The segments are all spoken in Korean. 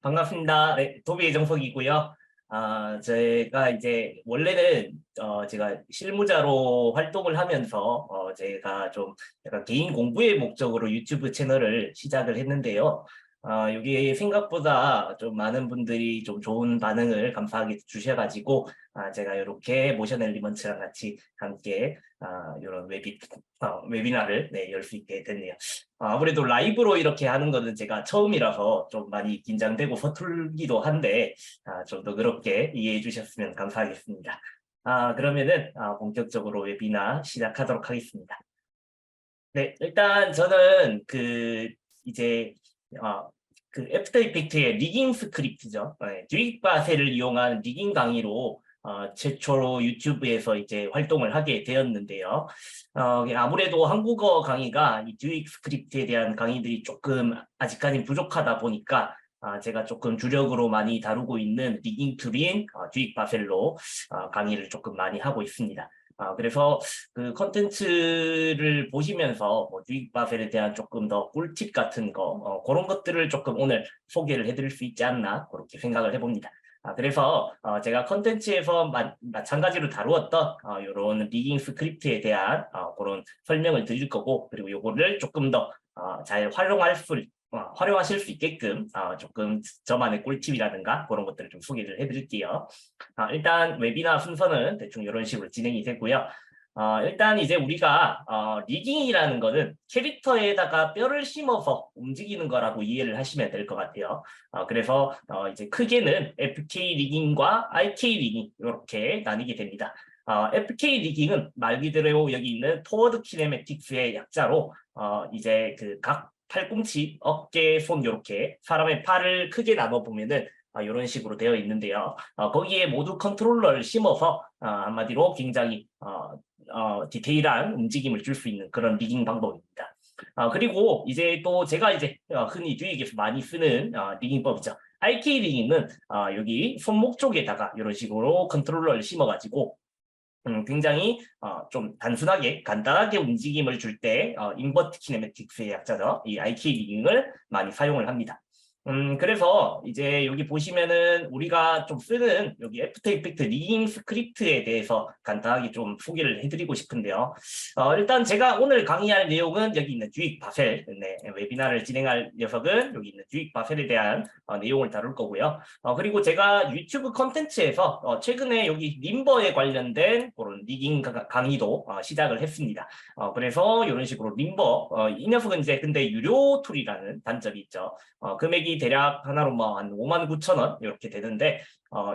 반갑습니다. 네, 도비의 정석이고요. 제가 이제 원래는 제가 실무자로 활동을 하면서 제가 좀 약간 개인 공부의 목적으로 유튜브 채널을 시작을 했는데요. 여기 생각보다 좀 많은 분들이 좀 좋은 반응을 감사하게 주셔가지고 제가 이렇게 모션 엘리먼트랑 같이 함께 이런 웨비나를 네, 열 수 있게 됐네요. 아무래도 라이브로 이렇게 하는 거는 제가 처음이라서 좀 많이 긴장되고 서툴기도 한데 좀 더 그렇게 이해해 주셨으면 감사하겠습니다. 그러면은 본격적으로 웨비나 시작하도록 하겠습니다. 네, 일단 저는 이제 어, 애프터 이펙트의 리깅 스크립트죠. 네, 듀익바셀을 이용한 리깅 강의로 최초로 유튜브에서 이제 활동을 하게 되었는데요. 아무래도 한국어 강의가 이 듀익 스크립트에 대한 강의들이 조금 아직까지 부족하다 보니까 제가 조금 주력으로 많이 다루고 있는 리깅 툴인 듀익바셀로 강의를 조금 많이 하고 있습니다. 그래서 그 컨텐츠를 보시면서 뭐 듀익바셀에 대한 조금 더 꿀팁 같은 거 그런 것들을 조금 오늘 소개를 해드릴 수 있지 않나 그렇게 생각을 해봅니다. 그래서 제가 컨텐츠에서 마찬가지로 다루었던 이런 리깅 스크립트에 대한 그런 설명을 드릴 거고 그리고 요거를 조금 더 잘 활용하실 수 있게끔 조금 저만의 꿀팁이라든가 그런 것들을 좀 소개를 해드릴게요. 일단 웨비나 순서는 대충 이런 식으로 진행이 되고요. 일단 이제 우리가 리깅이라는 거는 캐릭터에다가 뼈를 심어서 움직이는 거라고 이해를 하시면 될 것 같아요. 그래서 이제 크게는 FK 리깅과 RK 리깅 이렇게 나뉘게 됩니다. FK 리깅은 말 그대로 여기 있는 포워드 키네매틱스의 약자로 이제 그 각 팔꿈치, 어깨, 손 이렇게 사람의 팔을 크게 나눠 보면은 이런 식으로 되어 있는데요. 거기에 모두 컨트롤러를 심어서 한마디로 굉장히 디테일한 움직임을 줄 수 있는 그런 리깅 방법입니다. 그리고 이제 또 제가 이제 흔히 듀익에서 많이 쓰는 리깅법이죠. RK 리깅은 여기 손목 쪽에다가 이런 식으로 컨트롤러를 심어가지고 굉장히 좀 단순하게 간단하게 움직임을 줄 때 인버트 키네매틱스의 약자죠. 이 IK 리깅을 많이 사용을 합니다. 그래서 이제 여기 보시면은 우리가 좀 쓰는 여기 애프터 이펙트 리깅 스크립트에 대해서 간단하게 좀 소개를 해드리고 싶은데요. 일단 제가 오늘 강의할 내용은 여기 있는 듀익 바셀, 네, 웨비나를 진행할 녀석은 여기 있는 듀익 바셀에 대한 내용을 다룰 거고요. 그리고 제가 유튜브 컨텐츠에서 최근에 여기 림버에 관련된 그런 리깅 강의도 시작을 했습니다. 그래서 이런 식으로 림버, 이 녀석은 이제 근데 유료 툴이라는 단점이 있죠. 금액이 대략 하나로 뭐 한 59,000원 이렇게 되는데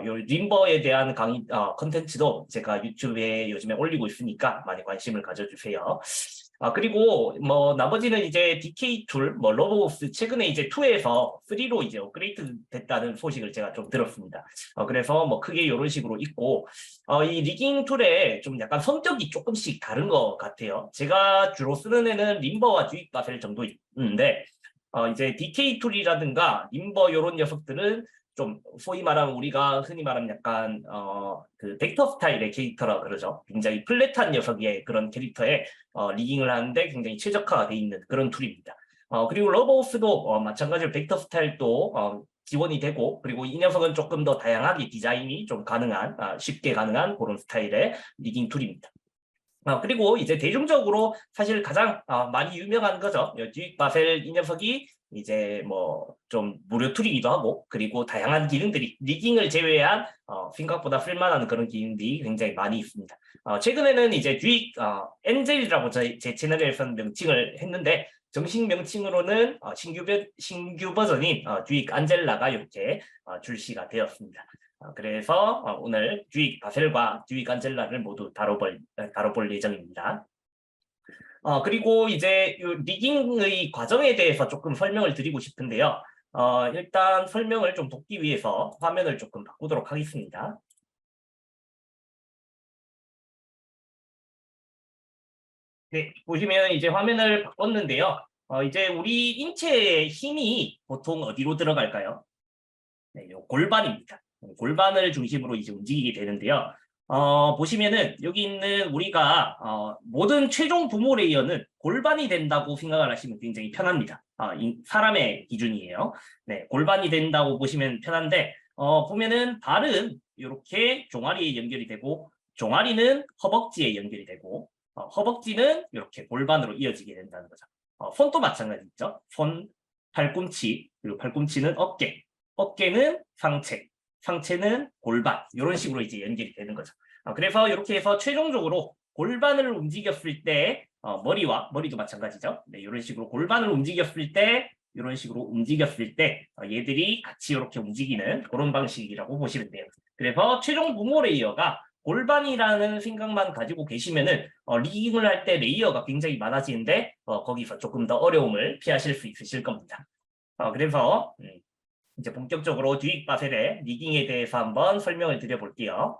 요 림버에 대한 강의 컨텐츠도 제가 유튜브에 요즘에 올리고 있으니까 많이 관심을 가져주세요. 그리고 뭐 나머지는 이제 DK 툴, 뭐 러브오스 최근에 이제 2에서 3로 이제 업그레이드 됐다는 소식을 제가 좀 들었습니다. 그래서 뭐 크게 이런 식으로 있고 이 리깅 툴에 좀 약간 성격이 조금씩 다른 것 같아요. 제가 주로 쓰는 애는 림버와 듀익바셀 정도 있는데 이제 DK 툴이라든가 림버 이런 녀석들은 좀 소위 말하면 우리가 흔히 말하면 약간 그 벡터 스타일의 캐릭터라 그러죠. 굉장히 플랫한 녀석의 그런 캐릭터에 리깅을 하는데 굉장히 최적화가 돼 있는 그런 툴입니다. 그리고 러버호스도 마찬가지로 벡터 스타일도 지원이 되고 그리고 이 녀석은 조금 더 다양하게 디자인이 좀 가능한 쉽게 가능한 그런 스타일의 리깅 툴입니다. 그리고 이제 대중적으로 사실 가장 많이 유명한 거죠. 듀익바셀 이 녀석이 이제 뭐 좀 무료 툴이기도 하고 그리고 다양한 기능들이 리깅을 제외한 생각보다 쓸만한 그런 기능들이 굉장히 많이 있습니다. 최근에는 이제 듀익 엔젤이라고 제 채널에서는 명칭을 했는데 정식 명칭으로는 신규 버전인 듀익 안젤라가 이렇게 출시가 되었습니다. 그래서 오늘 듀익 바셀과 듀익 안젤라를 모두 다뤄볼 예정입니다. 그리고 이제 이 리깅의 과정에 대해서 조금 설명을 드리고 싶은데요. 일단 설명을 좀 돕기 위해서 화면을 조금 바꾸도록 하겠습니다. 네, 보시면 이제 화면을 바꿨는데요. 이제 우리 인체의 힘이 보통 어디로 들어갈까요? 네, 요 골반입니다. 골반을 중심으로 이제 움직이게 되는데요. 보시면은 여기 있는 우리가 모든 최종 부모 레이어는 골반이 된다고 생각을 하시면 굉장히 편합니다. 사람의 기준이에요. 네, 골반이 된다고 보시면 편한데 보면은 발은 이렇게 종아리에 연결이 되고 종아리는 허벅지에 연결이 되고 허벅지는 이렇게 골반으로 이어지게 된다는 거죠. 손도 마찬가지죠. 손, 팔꿈치, 그리고 팔꿈치는 어깨, 어깨는 상체, 상체는 골반 이런 식으로 이제 연결이 되는 거죠. 그래서 이렇게 해서 최종적으로 골반을 움직였을 때 머리도 마찬가지죠. 네, 이런 식으로 골반을 움직였을 때 이런 식으로 움직였을 때 얘들이 같이 이렇게 움직이는 그런 방식이라고 보시면 돼요. 그래서 최종 부모 레이어가 골반이라는 생각만 가지고 계시면은 리깅을 할 때 레이어가 굉장히 많아지는데 거기서 조금 더 어려움을 피하실 수 있으실 겁니다. 그래서 이제 본격적으로 듀익바셀의 리깅에 대해서 한번 설명을 드려볼게요.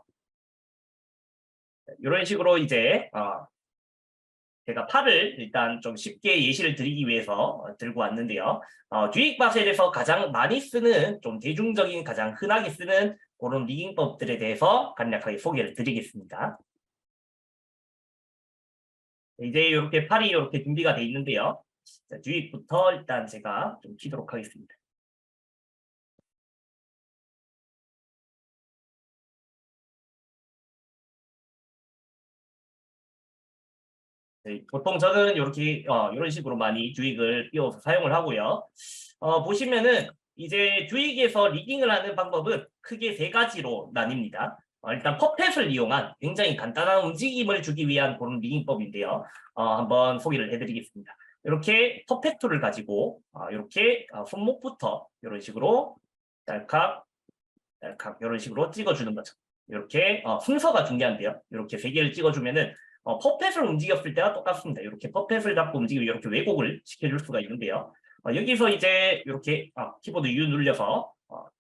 이런 식으로 이제 제가 팔을 일단 좀 쉽게 예시를 드리기 위해서 들고 왔는데요. 듀익바셀에서 가장 많이 쓰는 좀 대중적인 가장 흔하게 쓰는 그런 리깅법들에 대해서 간략하게 소개를 드리겠습니다. 이제 이렇게 팔이 이렇게 준비가 돼 있는데요. 자, 듀익부터 일단 제가 좀 키도록 하겠습니다. 네, 보통 저는 이렇게 이런 식으로 많이 듀익을 띄워서 사용을 하고요. 보시면은 이제 듀익에서 리깅을 하는 방법은 크게 세 가지로 나뉩니다. 일단 퍼펫을 이용한 굉장히 간단한 움직임을 주기 위한 그런 리깅법인데요. 한번 소개를 해드리겠습니다. 이렇게 퍼펫 툴을 가지고 이렇게 손목부터 이런 식으로 딸칵 딸칵 이런 식으로 찍어주는 거죠. 이렇게 순서가 중요한데요. 이렇게 세 개를 찍어주면은 퍼펫을 움직였을 때와 똑같습니다. 이렇게 퍼펫을 잡고 움직이면 이렇게 왜곡을 시켜줄 수가 있는데요. 여기서 이제 이렇게 키보드 U 눌려서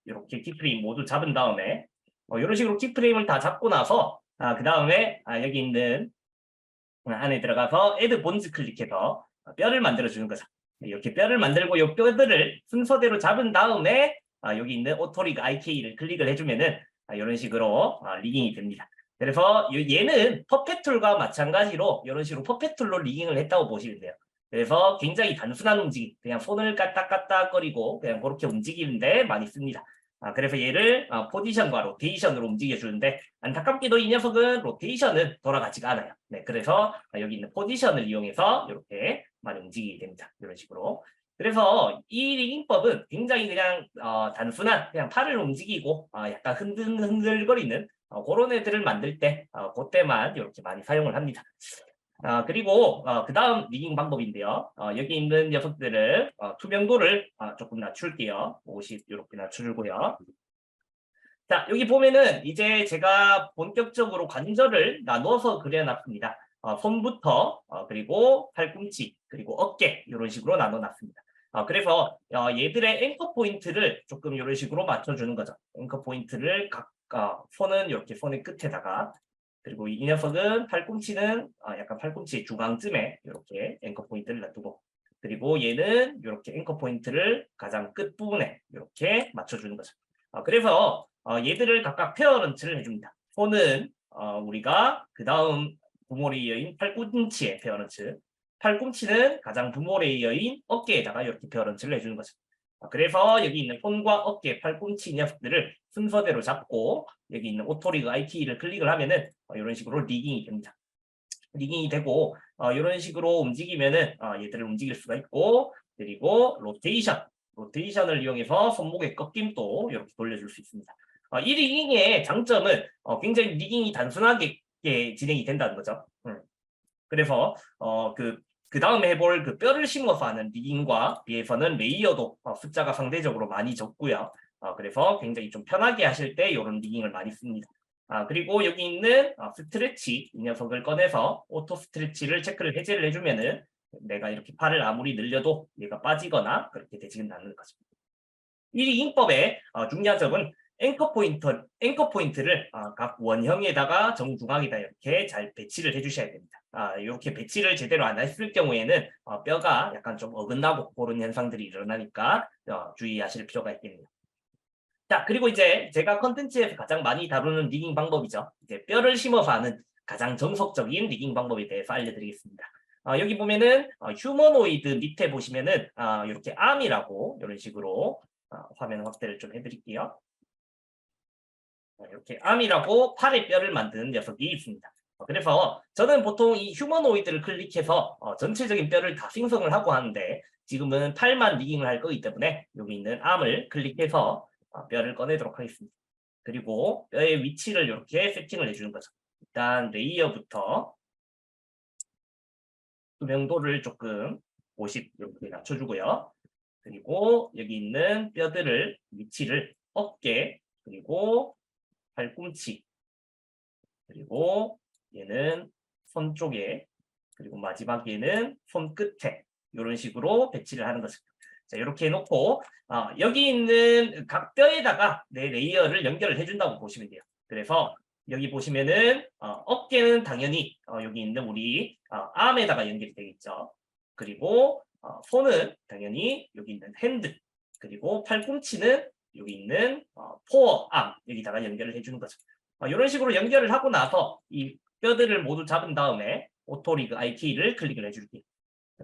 이렇게 키프레임 모두 잡은 다음에 이런 식으로 키프레임을 다 잡고 나서 그 다음에 여기 있는 안에 들어가서 애드 본즈 클릭해서 뼈를 만들어주는 거죠. 이렇게 뼈를 만들고 이 뼈들을 순서대로 잡은 다음에 여기 있는 오토리그 IK를 클릭을 해주면은 이런 식으로 리깅이 됩니다. 그래서 얘는 퍼펫 툴과 마찬가지로 이런 식으로 퍼펫 툴로 리깅을 했다고 보시면 돼요. 그래서 굉장히 단순한 움직임, 그냥 손을 까딱까딱거리고 그냥 그렇게 움직이는데 많이 씁니다. 그래서 얘를 포지션과 로테이션으로 움직여주는데 안타깝게도 이 녀석은 로테이션은 돌아가지가 않아요. 네, 그래서 여기 있는 포지션을 이용해서 이렇게 많이 움직이게 됩니다. 이런 식으로. 그래서 이 리깅법은 굉장히 그냥 단순한 그냥 팔을 움직이고 약간 흔들거리는 그런 애들을 만들 때 그때만 이렇게 많이 사용을 합니다. 그리고 그 다음 리깅 방법인데요. 여기 있는 녀석들을 투명도를 조금 낮출게요. 50 이렇게 낮추고요. 자, 여기 보면은 이제 제가 본격적으로 관절을 나눠서 그려놨습니다. 손부터 그리고 팔꿈치 그리고 어깨 이런 식으로 나눠놨습니다. 그래서 얘들의 앵커 포인트를 조금 이런 식으로 맞춰주는 거죠. 앵커 포인트를 각 손은 이렇게 손의 끝에다가 그리고 이 녀석은 팔꿈치는 약간 팔꿈치 중앙쯤에 이렇게 앵커 포인트를 놔두고 그리고 얘는 이렇게 앵커 포인트를 가장 끝부분에 이렇게 맞춰주는 거죠. 그래서 얘들을 각각 페어런츠를 해줍니다. 손은 우리가 그 다음 부모 레이어인 팔꿈치의 페어런츠, 팔꿈치는 가장 부모 레이어인 어깨에다가 이렇게 페어런츠를 해주는 거죠. 그래서 여기 있는 손과 어깨, 팔꿈치 녀석들을 순서대로 잡고 여기 있는 오토리그 IT를 클릭을 하면은 이런 식으로 리깅이 됩니다. 리깅이 되고 이런 식으로 움직이면은 얘들을 움직일 수가 있고 그리고 로테이션을 이용해서 손목의 꺾임도 이렇게 돌려줄 수 있습니다. 이 리깅의 장점은 굉장히 리깅이 단순하게 진행이 된다는 거죠. 그래서 그 다음에 해볼 그 뼈를 심어서 하는 리깅과 비해서는 레이어도 숫자가 상대적으로 많이 적고요. 그래서 굉장히 좀 편하게 하실 때 이런 리깅을 많이 씁니다. 그리고 여기 있는 스트레치 이 녀석을 꺼내서 오토 스트레치를 체크를 해제를 해주면은 내가 이렇게 팔을 아무리 늘려도 얘가 빠지거나 그렇게 되지는 않는 거죠. 이 리깅법의 중요한 점은 앵커 포인트를 각 원형에다가 정중앙에다 이렇게 잘 배치를 해주셔야 됩니다. 이렇게 배치를 제대로 안 했을 경우에는 뼈가 약간 좀 어긋나고 그런 현상들이 일어나니까 주의하실 필요가 있겠네요. 자, 그리고 이제 제가 컨텐츠에서 가장 많이 다루는 리깅 방법이죠. 이제 뼈를 심어서 하는 가장 정석적인 리깅 방법에 대해서 알려드리겠습니다. 여기 보면은 휴머노이드 밑에 보시면은 이렇게 암이라고 이런 식으로 화면 확대를 좀 해드릴게요. 이렇게 암이라고 팔의 뼈를 만드는 녀석이 있습니다. 그래서 저는 보통 이 휴머노이드를 클릭해서 전체적인 뼈를 다 생성을 하고 하는데 지금은 팔만 리깅을 할 거기 때문에 여기 있는 암을 클릭해서 뼈를 꺼내도록 하겠습니다. 그리고 뼈의 위치를 이렇게 세팅을 해주는 거죠. 일단 레이어부터 투명도를 조금 50 이렇게 낮춰주고요. 그리고 여기 있는 뼈들을 위치를 어깨 그리고 팔꿈치 그리고 얘는 손 쪽에 그리고 마지막에는 손 끝에 이런 식으로 배치를 하는 거죠. 자, 이렇게 해놓고 여기 있는 각 뼈에다가 내 레이어를 연결을 해준다고 보시면 돼요. 그래서 여기 보시면은 어깨는 당연히 여기 있는 우리 암에다가 연결이 되겠죠. 그리고 손은 당연히 여기 있는 핸드 그리고 팔꿈치는 여기 있는 포어 암 여기다가 연결을 해주는 거죠. 이런 식으로 연결을 하고 나서 이 뼈들을 모두 잡은 다음에 오토리그 IK를 클릭을 해줄게요.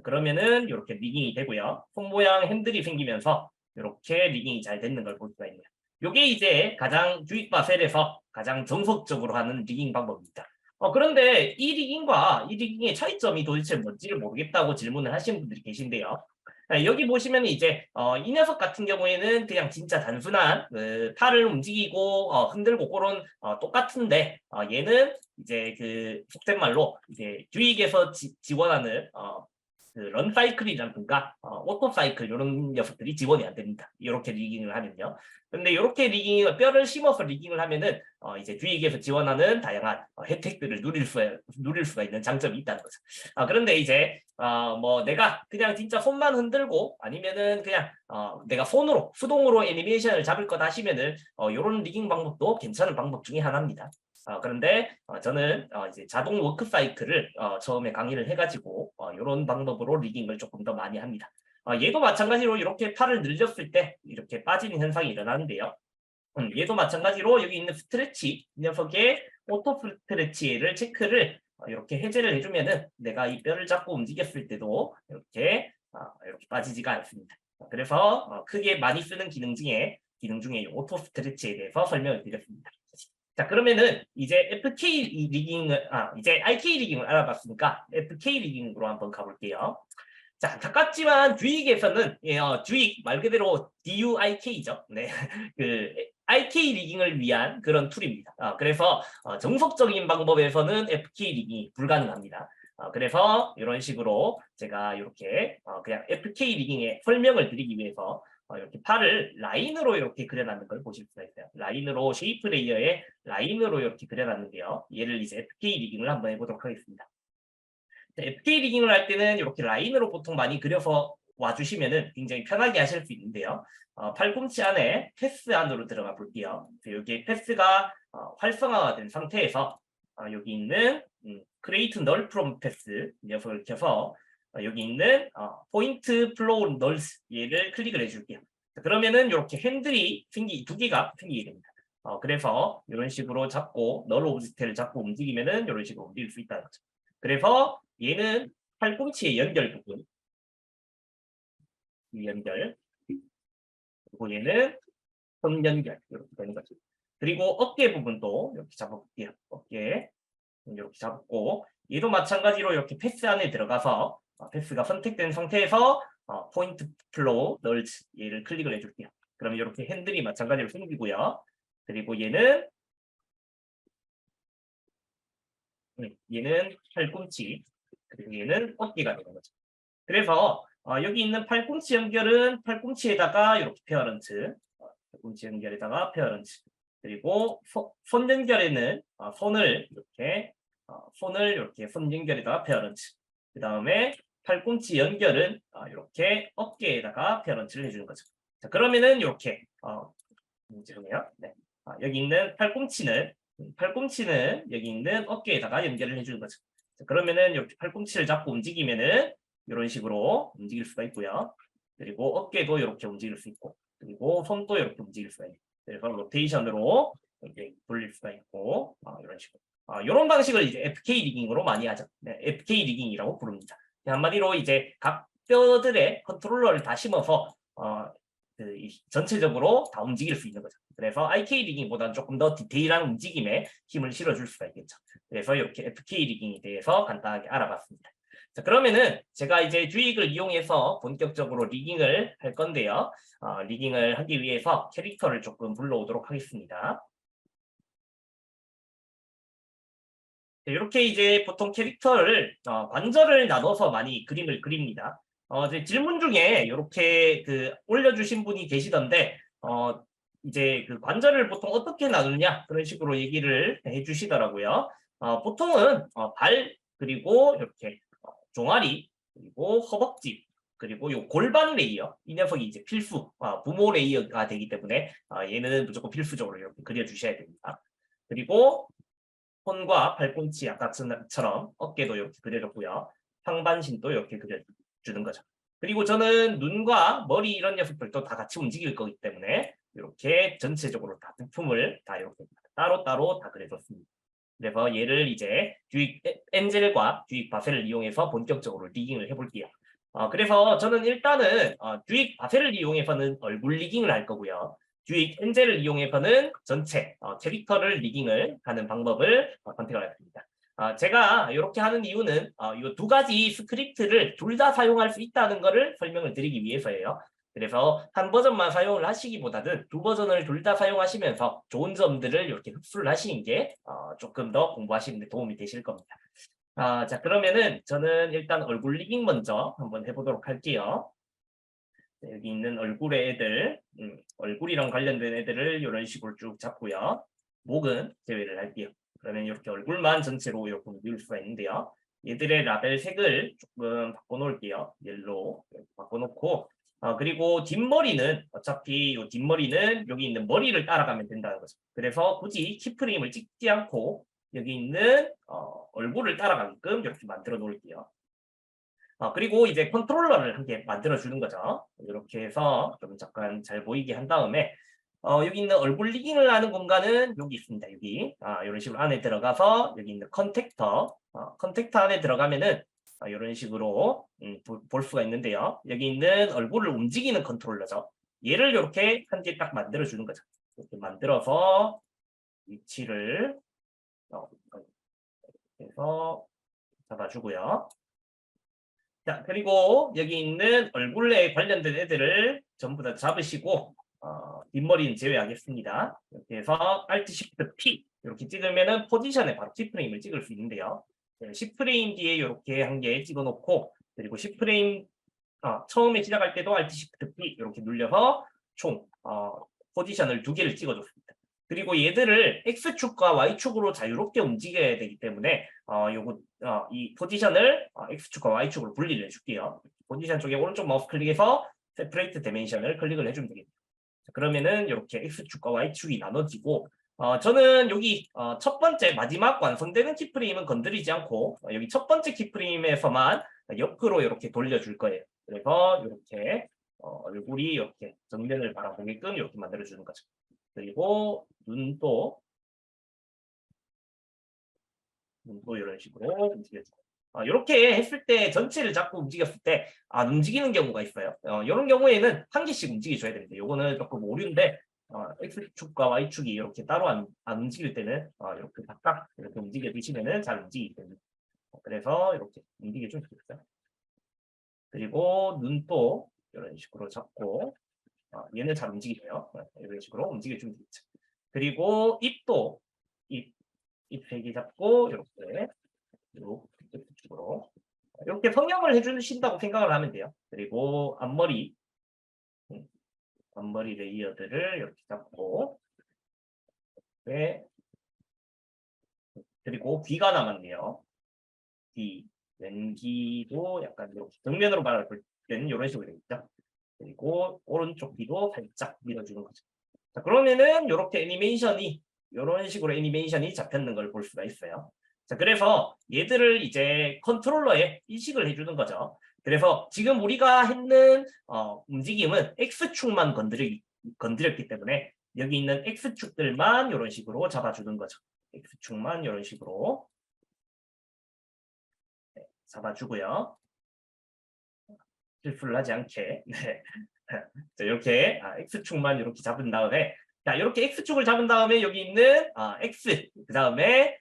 그러면은 이렇게 리깅이 되고요. 손 모양 핸들이 생기면서 이렇게 리깅이 잘 되는 걸 볼 수가 있네요. 이게 이제 가장 주익바 셀에서 가장 정석적으로 하는 리깅 방법입니다. 그런데 이 리깅과 이 리깅의 차이점이 도대체 뭔지를 모르겠다고 질문을 하시는 분들이 계신데요. 여기 보시면 이제 이 녀석 같은 경우에는 그냥 진짜 단순한 팔을 움직이고 흔들고 그런 똑같은데 얘는 이제 그 속된 말로 이제 주익에서 지원하는 그 런 사이클이라든가 오토 사이클 이런 녀석들이 지원이 안 됩니다. 이렇게 리깅을 하면요. 근데 이렇게 리깅을 뼈를 심어서 리깅을 하면은 이제 주익에서 지원하는 다양한 혜택들을 누릴 수가 있는 장점이 있다는 거죠. 그런데 이제 뭐 내가 그냥 진짜 손만 흔들고 아니면은 그냥 내가 손으로 수동으로 애니메이션을 잡을 것 하시면은 이런 리깅 방법도 괜찮은 방법 중에 하나입니다. 그런데 저는 이제 자동 워크 사이클을 처음에 강의를 해가지고 이런 방법으로 리깅을 조금 더 많이 합니다. 얘도 마찬가지로 이렇게 팔을 늘렸을 때 이렇게 빠지는 현상이 일어나는데요. 얘도 마찬가지로 여기 있는 스트레치 녀석의 오토 스트레치를 체크를 이렇게 해제를 해주면은 내가 이 뼈를 잡고 움직였을 때도 이렇게 빠지지가 않습니다. 그래서 크게 많이 쓰는 기능 중에 오토 스트레치에 대해서 설명을 드렸습니다. 자, 그러면은 이제 FK 리깅을 이제 IK 리깅을 알아봤으니까 FK 리깅으로 한번 가볼게요. 자, 안타깝지만 주익에서는 주익 말 그대로 DUIK죠. 네, 그 IK 리깅을 위한 그런 툴입니다. 그래서 정석적인 방법에서는 FK 리깅이 불가능합니다. 그래서 이런 식으로 제가 이렇게 그냥 FK 리깅의 설명을 드리기 위해서 이렇게 팔을 라인으로 이렇게 그려놨는 걸 보실 수가 있어요. 라인으로 쉐이프 레이어에 라인으로 이렇게 그려놨는데요. 얘를 이제 FK 리깅을 한번 해보도록 하겠습니다. FK 리깅을 할 때는 이렇게 라인으로 보통 많이 그려서 와주시면은 굉장히 편하게 하실 수 있는데요. 팔꿈치 안에 패스 안으로 들어가 볼게요. 여기 패스가 활성화가 된 상태에서 여기 있는 Create Null from Pass 녀석을 켜서 여기 있는 포인트 플로우 널스 얘를 클릭을 해줄게요. 그러면은 이렇게 핸들이 두 개가 생기게 됩니다. 그래서 이런 식으로 잡고 널 오브젝트를 잡고 움직이면은 이런 식으로 움직일 수 있다는 거죠. 그래서 얘는 팔꿈치의 연결 부분, 이 연결, 그리고 얘는 손 연결 이렇게 되는 거죠. 그리고 어깨 부분도 이렇게 잡아볼게요. 어깨 이렇게 잡고 얘도 마찬가지로 이렇게 패스 안에 들어가서 패스가 선택된 상태에서 포인트 플로우 널즈 얘를 클릭을 해줄게요. 그럼 이렇게 핸들이 마찬가지로 생기고요. 그리고 얘는 팔꿈치 그리고 얘는 어깨가 되는 거죠. 그래서 여기 있는 팔꿈치 연결은 팔꿈치에다가 이렇게 페어런트 팔꿈치 연결에다가 페어런트 그리고 손 연결에는 손을 이렇게 손 연결에다가 페어런트 그 다음에 팔꿈치 연결은 이렇게 어깨에다가 페어런트를 해주는 거죠. 자, 그러면은 이렇게 죄송해요. 네. 여기 있는 팔꿈치는 여기 있는 어깨에다가 연결을 해주는 거죠. 자, 그러면은 이렇게 팔꿈치를 잡고 움직이면은 이런 식으로 움직일 수가 있고요. 그리고 어깨도 이렇게 움직일 수 있고, 그리고 손도 이렇게 움직일 수가 있고, 그래서 로테이션으로 이렇게 돌릴 수가 있고, 이런 식으로. 이런 방식을 이제 FK 리깅으로 많이 하죠. 네, FK 리깅이라고 부릅니다. 한마디로 이제 각 뼈들의 컨트롤러를 다 심어서 전체적으로 다 움직일 수 있는 거죠. 그래서 IK 리깅보다는 조금 더 디테일한 움직임에 힘을 실어줄 수가 있겠죠. 그래서 이렇게 FK 리깅에 대해서 간단하게 알아봤습니다. 자, 그러면은 제가 이제 듀익을 이용해서 본격적으로 리깅을 할 건데요. 리깅을 하기 위해서 캐릭터를 조금 불러오도록 하겠습니다. 이렇게 이제 보통 캐릭터를 관절을 나눠서 많이 그림을 그립니다. 이제 질문 중에 이렇게 올려주신 분이 계시던데 이제 그 관절을 보통 어떻게 나누냐 그런 식으로 얘기를 해주시더라고요. 보통은 발 그리고 이렇게 종아리 그리고 허벅지 그리고 요 골반 레이어 이 녀석이 이제 필수 부모 레이어가 되기 때문에 얘는 무조건 필수적으로 이렇게 그려주셔야 됩니다. 그리고 손과 발꿈치 아까처럼 어깨도 이렇게 그려줬고요. 상반신도 이렇게 그려주는 거죠. 그리고 저는 눈과 머리 이런 녀석들도 다 같이 움직일 거기 때문에 이렇게 전체적으로 다 부품을 다 이렇게 따로따로 다 그려줬습니다. 그래서 얘를 이제 듀익 엔젤과 듀익 바셀을 이용해서 본격적으로 리깅을 해볼게요. 그래서 저는 일단은 듀익 바셀을 이용해서는 얼굴 리깅을 할 거고요. 듀익 엔젤을 이용해서는 전체 캐릭터를 리깅을 하는 방법을 선택을 하겠습니다. 제가 이렇게 하는 이유는 이 두 가지 스크립트를 둘 다 사용할 수 있다는 것을 설명을 드리기 위해서예요. 그래서 한 버전만 사용을 하시기보다는 두 버전을 둘 다 사용하시면서 좋은 점들을 이렇게 흡수를 하시는 게 조금 더 공부하시는 데 도움이 되실 겁니다. 자, 그러면은 저는 일단 얼굴 리깅 먼저 한번 해보도록 할게요. 여기 있는 얼굴의 애들, 얼굴이랑 관련된 애들을 이런 식으로 쭉 잡고요. 목은 제외를 할게요. 그러면 이렇게 얼굴만 전체로 이렇게 누릴 수가 있는데요. 얘들의 라벨 색을 조금 바꿔놓을게요. 옐로우 바꿔놓고 그리고 뒷머리는 어차피 이 뒷머리는 여기 있는 머리를 따라가면 된다는 거죠. 그래서 굳이 키프레임을 찍지 않고 여기 있는 얼굴을 따라가게끔 이렇게 만들어 놓을게요. 그리고 이제 컨트롤러를 함께 만들어 주는 거죠. 이렇게 해서 좀 잠깐 잘 보이게 한 다음에 여기 있는 얼굴 리깅을 하는 공간은 여기 있습니다. 여기 이런 식으로 안에 들어가서 여기 있는 컨택터 컨택터 안에 들어가면은 이런 식으로 볼 수가 있는데요. 여기 있는 얼굴을 움직이는 컨트롤러죠. 얘를 이렇게 한 개 딱 만들어 주는 거죠. 이렇게 만들어서 위치를 해서 잡아주고요. 자, 그리고 여기 있는 얼굴에 관련된 애들을 전부 다 잡으시고 뒷머리는 제외하겠습니다. 이렇게 해서 Alt Shift P 이렇게 찍으면은 포지션에 바로 T프레임을 찍을 수 있는데요. 10프레임 뒤에 이렇게 한 개 찍어놓고 그리고 10프레임 처음에 시작할 때도 Alt Shift P 이렇게 눌려서 총 포지션을 두 개를 찍어줬습니다. 그리고 얘들을 X축과 Y축으로 자유롭게 움직여야 되기 때문에 이 포지션을 X축과 Y축으로 분리를 해줄게요. 포지션 쪽에 오른쪽 마우스 클릭해서 Separate Dimension을 클릭을 해주면 되겠죠. 그러면은 이렇게 X축과 Y축이 나눠지고 저는 여기 첫 번째 마지막 완성되는 키프레임은 건드리지 않고 여기 첫 번째 키프레임에서만 옆으로 이렇게 돌려줄 거예요. 그래서 이렇게 얼굴이 이렇게 정면을 바라보게끔 이렇게 만들어주는 거죠. 그리고 눈도 이런 식으로 움직여주고 이렇게 했을 때 전체를 잡고 움직였을 때 안 움직이는 경우가 있어요. 이런 경우에는 한 개씩 움직여줘야 됩니다. 요거는 조금 오류인데 X축과 Y축이 이렇게 따로 안 움직일 때는 이렇게 각각 이렇게 움직여 주시면은 잘 움직이게 됩니다. 그래서 이렇게 움직여 주면 좋겠어요. 그리고 눈도 이런 식으로 잡고 얘는 잘 움직이고요. 이런 식으로 움직여 주면 되겠죠. 그리고 입도 입 3개 잡고 이렇게 이렇게 성형을 해주신다고 생각을 하면 돼요. 그리고 앞머리 레이어들을 이렇게 잡고 그리고 귀가 남았네요. 왼귀도 약간 이렇게 정면으로 바라볼 때는 이런 식으로 되겠죠. 그리고 오른쪽 귀도 살짝 밀어주는 거죠. 자, 그러면은 이렇게 이런 식으로 애니메이션이 잡혔는 걸 볼 수가 있어요. 자, 그래서 얘들을 이제 컨트롤러에 인식을 해주는 거죠. 그래서 지금 우리가 했는 움직임은 X축만 건드렸기 때문에 여기 있는 X축들만 이런 식으로 잡아주는 거죠. X축만 이런 식으로 잡아주고요. 실수를 하지 않게. 네. 자, 이렇게 X축만 이렇게 잡은 다음에 자, 이렇게 X축을 잡은 다음에 여기 있는 X 그다음에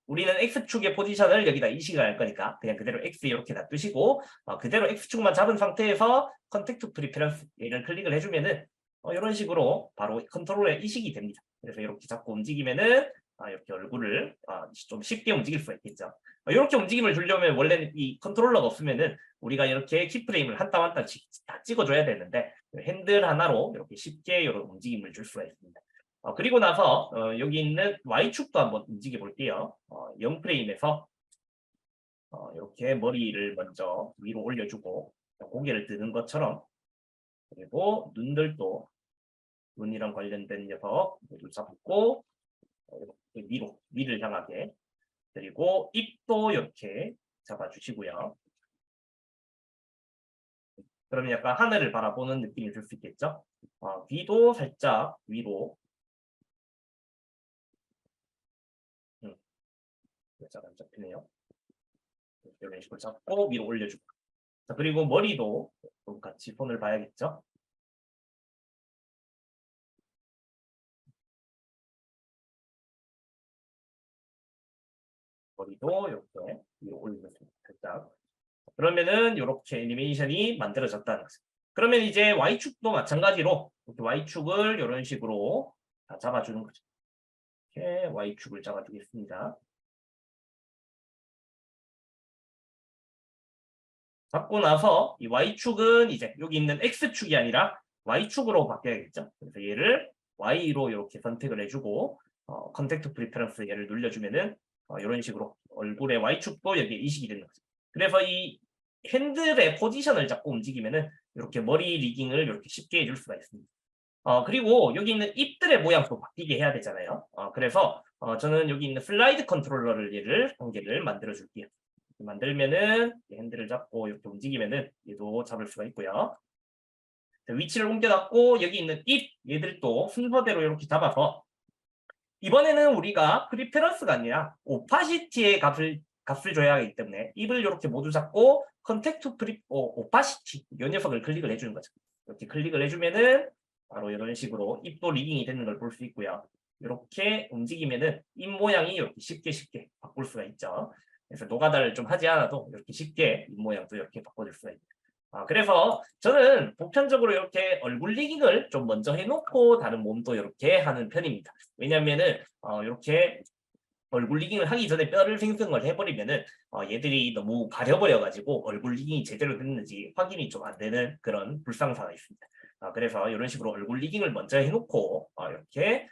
우리는 X축의 포지션을 여기다 인식을 할 거니까 그냥 그대로 X 이렇게 놔두시고 그대로 X축만 잡은 상태에서 컨택트 프리페런스 얘를 클릭을 해주면은 이런 식으로 바로 컨트롤에 이식이 됩니다. 그래서 이렇게 잡고 움직이면은 이렇게 얼굴을 좀 쉽게 움직일 수가 있겠죠. 이렇게 움직임을 주려면 원래는 이 컨트롤러가 없으면은 우리가 이렇게 키프레임을 한 땀 한 땀씩 다 찍어줘야 되는데 핸들 하나로 이렇게 쉽게 이런 움직임을 줄 수가 있습니다. 그리고 나서 여기 있는 Y축도 한번 움직여 볼게요. 0프레임에서 이렇게 머리를 먼저 위로 올려주고 고개를 드는 것처럼 그리고 눈들도 눈이랑 관련된 녀석 모두 잡고 이렇게 위를 향하게 그리고 입도 이렇게 잡아주시고요. 그러면 약간 하늘을 바라보는 느낌이 들 수 있겠죠? 귀도 살짝 위로 잘 안 잡히네요. 이런 식으로 잡고 위로 올려주고 자, 그리고 머리도 좀 같이 손을 봐야겠죠? 머리도 이렇게 위로 올려줍니다. 살짝. 그러면은 이렇게 애니메이션이 만들어졌다는 거죠. 그러면 이제 Y축도 마찬가지로 이렇게 Y축을 이런 식으로 잡아주는 거죠. 이렇게 Y축을 잡아주겠습니다. 잡고 나서 이 Y축은 이제 여기 있는 X축이 아니라 Y축으로 바뀌어야겠죠. 그래서 얘를 Y로 이렇게 선택을 해주고 컨택트 프리퍼런스 얘를 눌러주면은 이런 식으로 얼굴의 Y축도 여기에 이식이 되는 거죠. 그래서 이 핸들의 포지션을 잡고 움직이면은 이렇게 머리 리깅을 이렇게 쉽게 해줄 수가 있습니다. 그리고 여기 있는 입들의 모양도 바뀌게 해야 되잖아요. 그래서 저는 여기 있는 슬라이드 컨트롤러를 얘를 한 개를 만들어 줄게요. 만들면은 핸들을 잡고 이렇게 움직이면은 얘도 잡을 수가 있고요. 위치를 옮겨놨고 여기 있는 입 얘들도 순서대로 이렇게 잡아서 이번에는 우리가 프리페런스가 아니라 오파시티의 값을 줘야 하기 때문에 입을 이렇게 모두 잡고 컨택트 오파시티 이 녀석을 클릭을 해주는 거죠. 이렇게 클릭을 해주면은 바로 이런 식으로 입도 리깅이 되는 걸 볼 수 있고요. 이렇게 움직이면은 입 모양이 이렇게 쉽게 바꿀 수가 있죠. 그래서 노가다를 좀 하지 않아도 이렇게 쉽게 입 모양도 이렇게 바꿔줄 수가 있고 그래서 저는 보편적으로 이렇게 얼굴 리깅을 좀 먼저 해놓고 다른 몸도 이렇게 하는 편입니다. 왜냐면은 이렇게 얼굴 리깅을 하기 전에 뼈를 생성을 해버리면은 얘들이 너무 가려버려가지고 얼굴 리깅이 제대로 됐는지 확인이 좀 안 되는 그런 불상사가 있습니다. 그래서 이런 식으로 얼굴 리깅을 먼저 해놓고 이렇게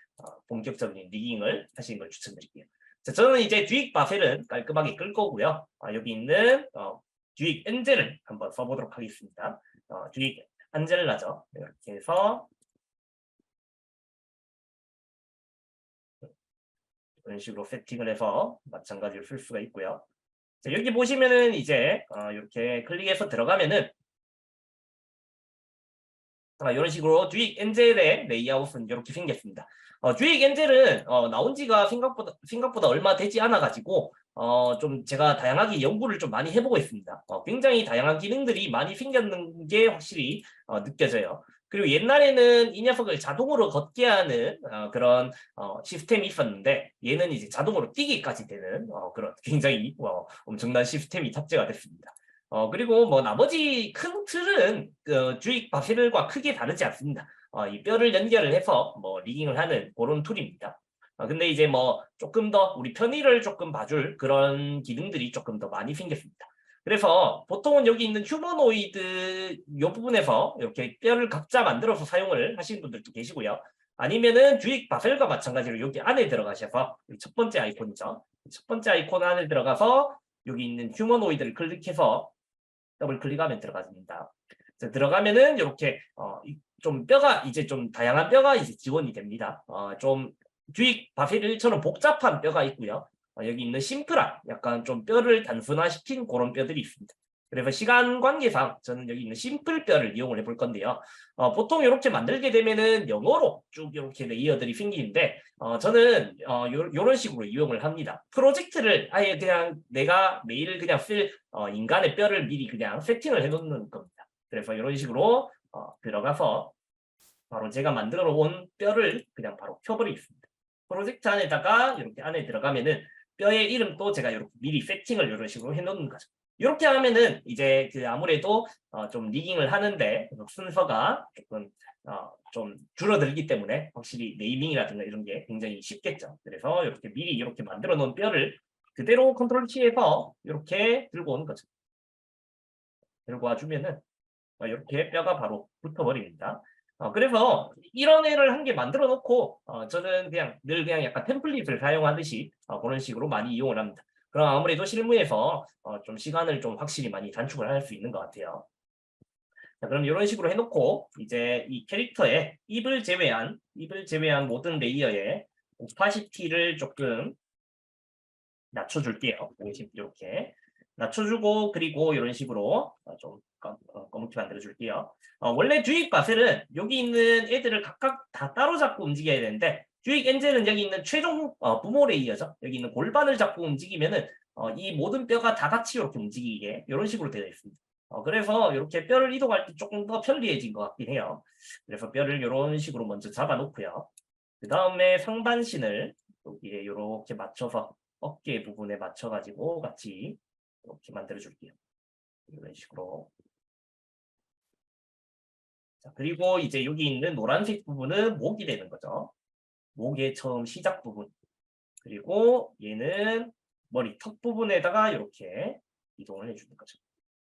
본격적인 리깅을 하시는 걸 추천드릴게요. 자, 저는 이제 듀익 바셀은 깔끔하게 끌 거고요. 여기 있는 듀익 엔젤을 한번 써보도록 하겠습니다. 듀익 안젤라죠. 이렇게 해서 이런 식으로 세팅을 해서 마찬가지로 쓸 수가 있고요. 자, 여기 보시면은 이제 이렇게 클릭해서 들어가면은 이런 식으로 듀익 엔젤의 레이아웃은 이렇게 생겼습니다. 듀익 엔젤은 나온 지가 생각보다 얼마 되지 않아 가지고 좀 제가 다양하게 연구를 좀 많이 해보고 있습니다. 굉장히 다양한 기능들이 많이 생겼는 게 확실히 느껴져요. 그리고 옛날에는 이 녀석을 자동으로 걷게 하는 그런 시스템이 있었는데 얘는 이제 자동으로 뛰기까지 되는 그런 굉장히 엄청난 시스템이 탑재가 됐습니다. 그리고 뭐 나머지 큰 틀은 듀익 바셀과 크게 다르지 않습니다. 이 뼈를 연결을 해서 뭐 리깅을 하는 그런 툴입니다. 근데 이제 뭐 조금 더 우리 편의를 조금 봐줄 그런 기능들이 조금 더 많이 생겼습니다. 그래서 보통은 여기 있는 휴머노이드 이 부분에서 이렇게 뼈를 각자 만들어서 사용을 하시는 분들도 계시고요. 아니면은 듀익 바셀과 마찬가지로 여기 안에 들어가셔서 첫 번째 아이콘이죠. 첫 번째 아이콘 안에 들어가서 여기 있는 휴머노이드를 클릭해서 더블 클릭하면 들어갑니다. 들어가면은 이렇게 좀 뼈가 이제 좀 다양한 뼈가 이제 지원이 됩니다. 좀 듀익 바셀처럼 복잡한 뼈가 있고요. 여기 있는 심플한 약간 좀 뼈를 단순화시킨 그런 뼈들이 있습니다. 그래서 시간 관계상 저는 여기 있는 심플 뼈를 이용을 해볼 건데요. 보통 이렇게 만들게 되면은 영어로 쭉 이렇게 레이어들이 생기는데 저는 이런 식으로 이용을 합니다. 프로젝트를 아예 그냥 내가 매일 그냥 쓸 인간의 뼈를 미리 그냥 세팅을 해놓는 겁니다. 그래서 이런 식으로 들어가서 바로 제가 만들어 놓은 뼈를 그냥 바로 펴버리겠습니다. 프로젝트 안에다가 이렇게 안에 들어가면은 뼈의 이름도 제가 이렇게 미리 세팅을 이런 식으로 해놓는 거죠. 이렇게 하면은 이제 그 아무래도 좀 리깅을 하는데 순서가 조금 좀 줄어들기 때문에 확실히 네이밍이라든가 이런 게 굉장히 쉽겠죠. 그래서 이렇게 미리 이렇게 만들어 놓은 뼈를 그대로 컨트롤 C에서 이렇게 들고 오는 거죠. 들고 와주면은 이렇게 뼈가 바로 붙어버립니다. 그래서 이런 애를 한 개 만들어 놓고 저는 그냥 늘 그냥 약간 템플릿을 사용하듯이 그런 식으로 많이 이용을 합니다. 그럼 아무래도 실무에서 좀 시간을 좀 확실히 많이 단축을 할 수 있는 것 같아요. 자, 그럼 이런 식으로 해놓고 이제 이 캐릭터의 입을 제외한 모든 레이어에 오파시티를 조금 낮춰줄게요. 이렇게 낮춰주고 그리고 이런 식으로 좀 검게 만들어줄게요. 원래 듀익 바셀은 여기 있는 애들을 각각 다 따로 잡고 움직여야 되는데 듀익 엔젤은 여기 있는 최종 부모 레이어죠. 여기 있는 골반을 잡고 움직이면은 이 모든 뼈가 다 같이 이렇게 움직이게 이런 식으로 되어 있습니다. 그래서 이렇게 뼈를 이동할 때 조금 더 편리해진 것 같긴 해요. 그래서 뼈를 이런 식으로 먼저 잡아놓고요. 그 다음에 상반신을 여기에 이렇게 맞춰서 어깨 부분에 맞춰가지고 같이 이렇게 만들어줄게요. 이런 식으로. 자, 그리고 이제 여기 있는 노란색 부분은 목이 되는 거죠. 목의 처음 시작 부분. 그리고 얘는 머리 턱 부분에다가 이렇게 이동을 해주는 거죠.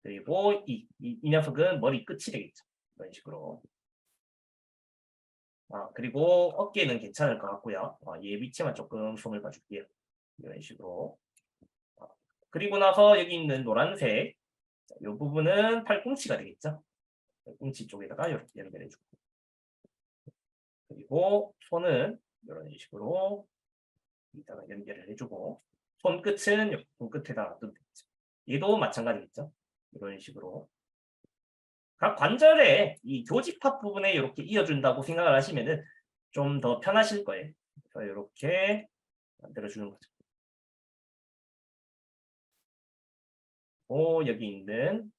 그리고 이 녀석은 머리 끝이 되겠죠. 이런 식으로. 그리고 어깨는 괜찮을 것 같고요. 얘 위치만 조금 손을 봐줄게요. 이런 식으로. 그리고 나서 여기 있는 노란색 이 부분은 팔꿈치가 되겠죠. 팔꿈치 쪽에다가 이렇게 연결해주고 그리고 손은 이런 식으로 이따가 연결을 해주고 손끝은 손끝에다 놔두면 되겠죠. 얘도 마찬가지겠죠. 이런 식으로 각 관절에 이 교집합 부분에 이렇게 이어준다고 생각을 하시면은 좀 더 편하실 거예요. 그래서 이렇게 만들어주는 거죠. 여기 있는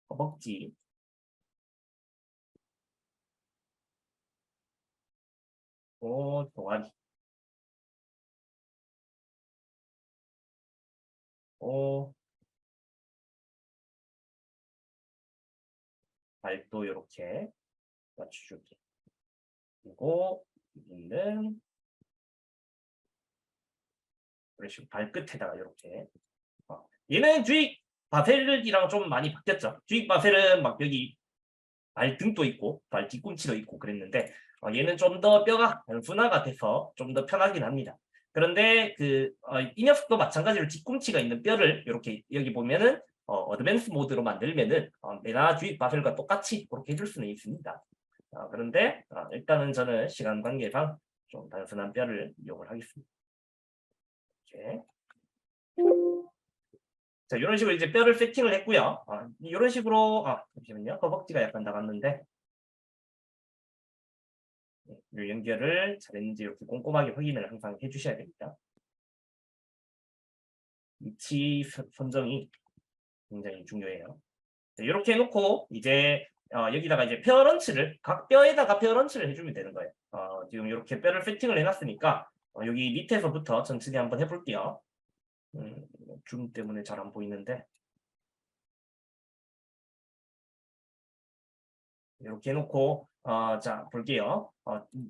허벅지 동아리 발도 이렇게 맞춰줄게요. 그리고 여기 있는 이런 식으로 발끝에다가 이렇게 얘는 주익 바셀이랑 좀 많이 바뀌었죠. 주익 바셀은 막 여기 발등도 있고 발 뒤꿈치도 있고 그랬는데 얘는 좀 더 뼈가 단순화가 돼서 좀 더 편하긴 합니다. 그런데 이 녀석도 마찬가지로 뒤꿈치가 있는 뼈를 이렇게 여기 보면은 어드밴스 모드로 만들면은 메나 주익 바셀과 똑같이 그렇게 해줄 수는 있습니다. 그런데 일단은 저는 시간 관계상 좀 단순한 뼈를 이용을 하겠습니다. 이렇게. 자, 이런 식으로 이제 뼈를 세팅을 했고요. 이런 식으로 잠시만요. 허벅지가 약간 나갔는데 이 연결을 잘했는지 이렇게 꼼꼼하게 확인을 항상 해주셔야 됩니다. 위치 선정이 굉장히 중요해요. 자, 이렇게 해놓고 이제 여기다가 이제 페어런치를 각 뼈에다가 페어런치를 해주면 되는 거예요. 지금 이렇게 뼈를 세팅을 해놨으니까 여기 밑에서부터 천천히 한번 해볼게요. 줌 때문에 잘 안 보이는데 이렇게 해놓고 자 볼게요.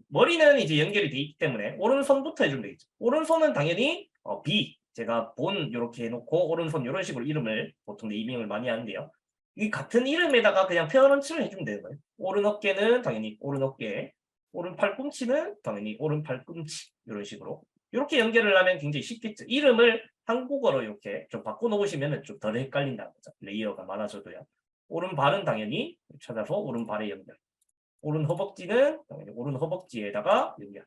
머리는 이제 연결이 돼 있기 때문에 오른손부터 해주면 되겠죠. 오른손은 당연히 B 제가 본 이렇게 해놓고 오른손 이런 식으로 이름을 보통 네이밍을 많이 하는데요. 이 같은 이름에다가 그냥 페어런치를 해주면 되는 거예요. 오른 어깨는 당연히 오른 어깨, 오른 팔꿈치는 당연히 오른 팔꿈치 이런 식으로 이렇게 연결을 하면 굉장히 쉽겠죠. 이름을 한국어로 이렇게 좀 바꿔놓으시면 좀 덜 헷갈린다는 거죠. 레이어가 많아져도요. 오른발은 당연히 찾아서 오른발에 연결. 오른 허벅지는 당연히 오른 허벅지에다가 연결.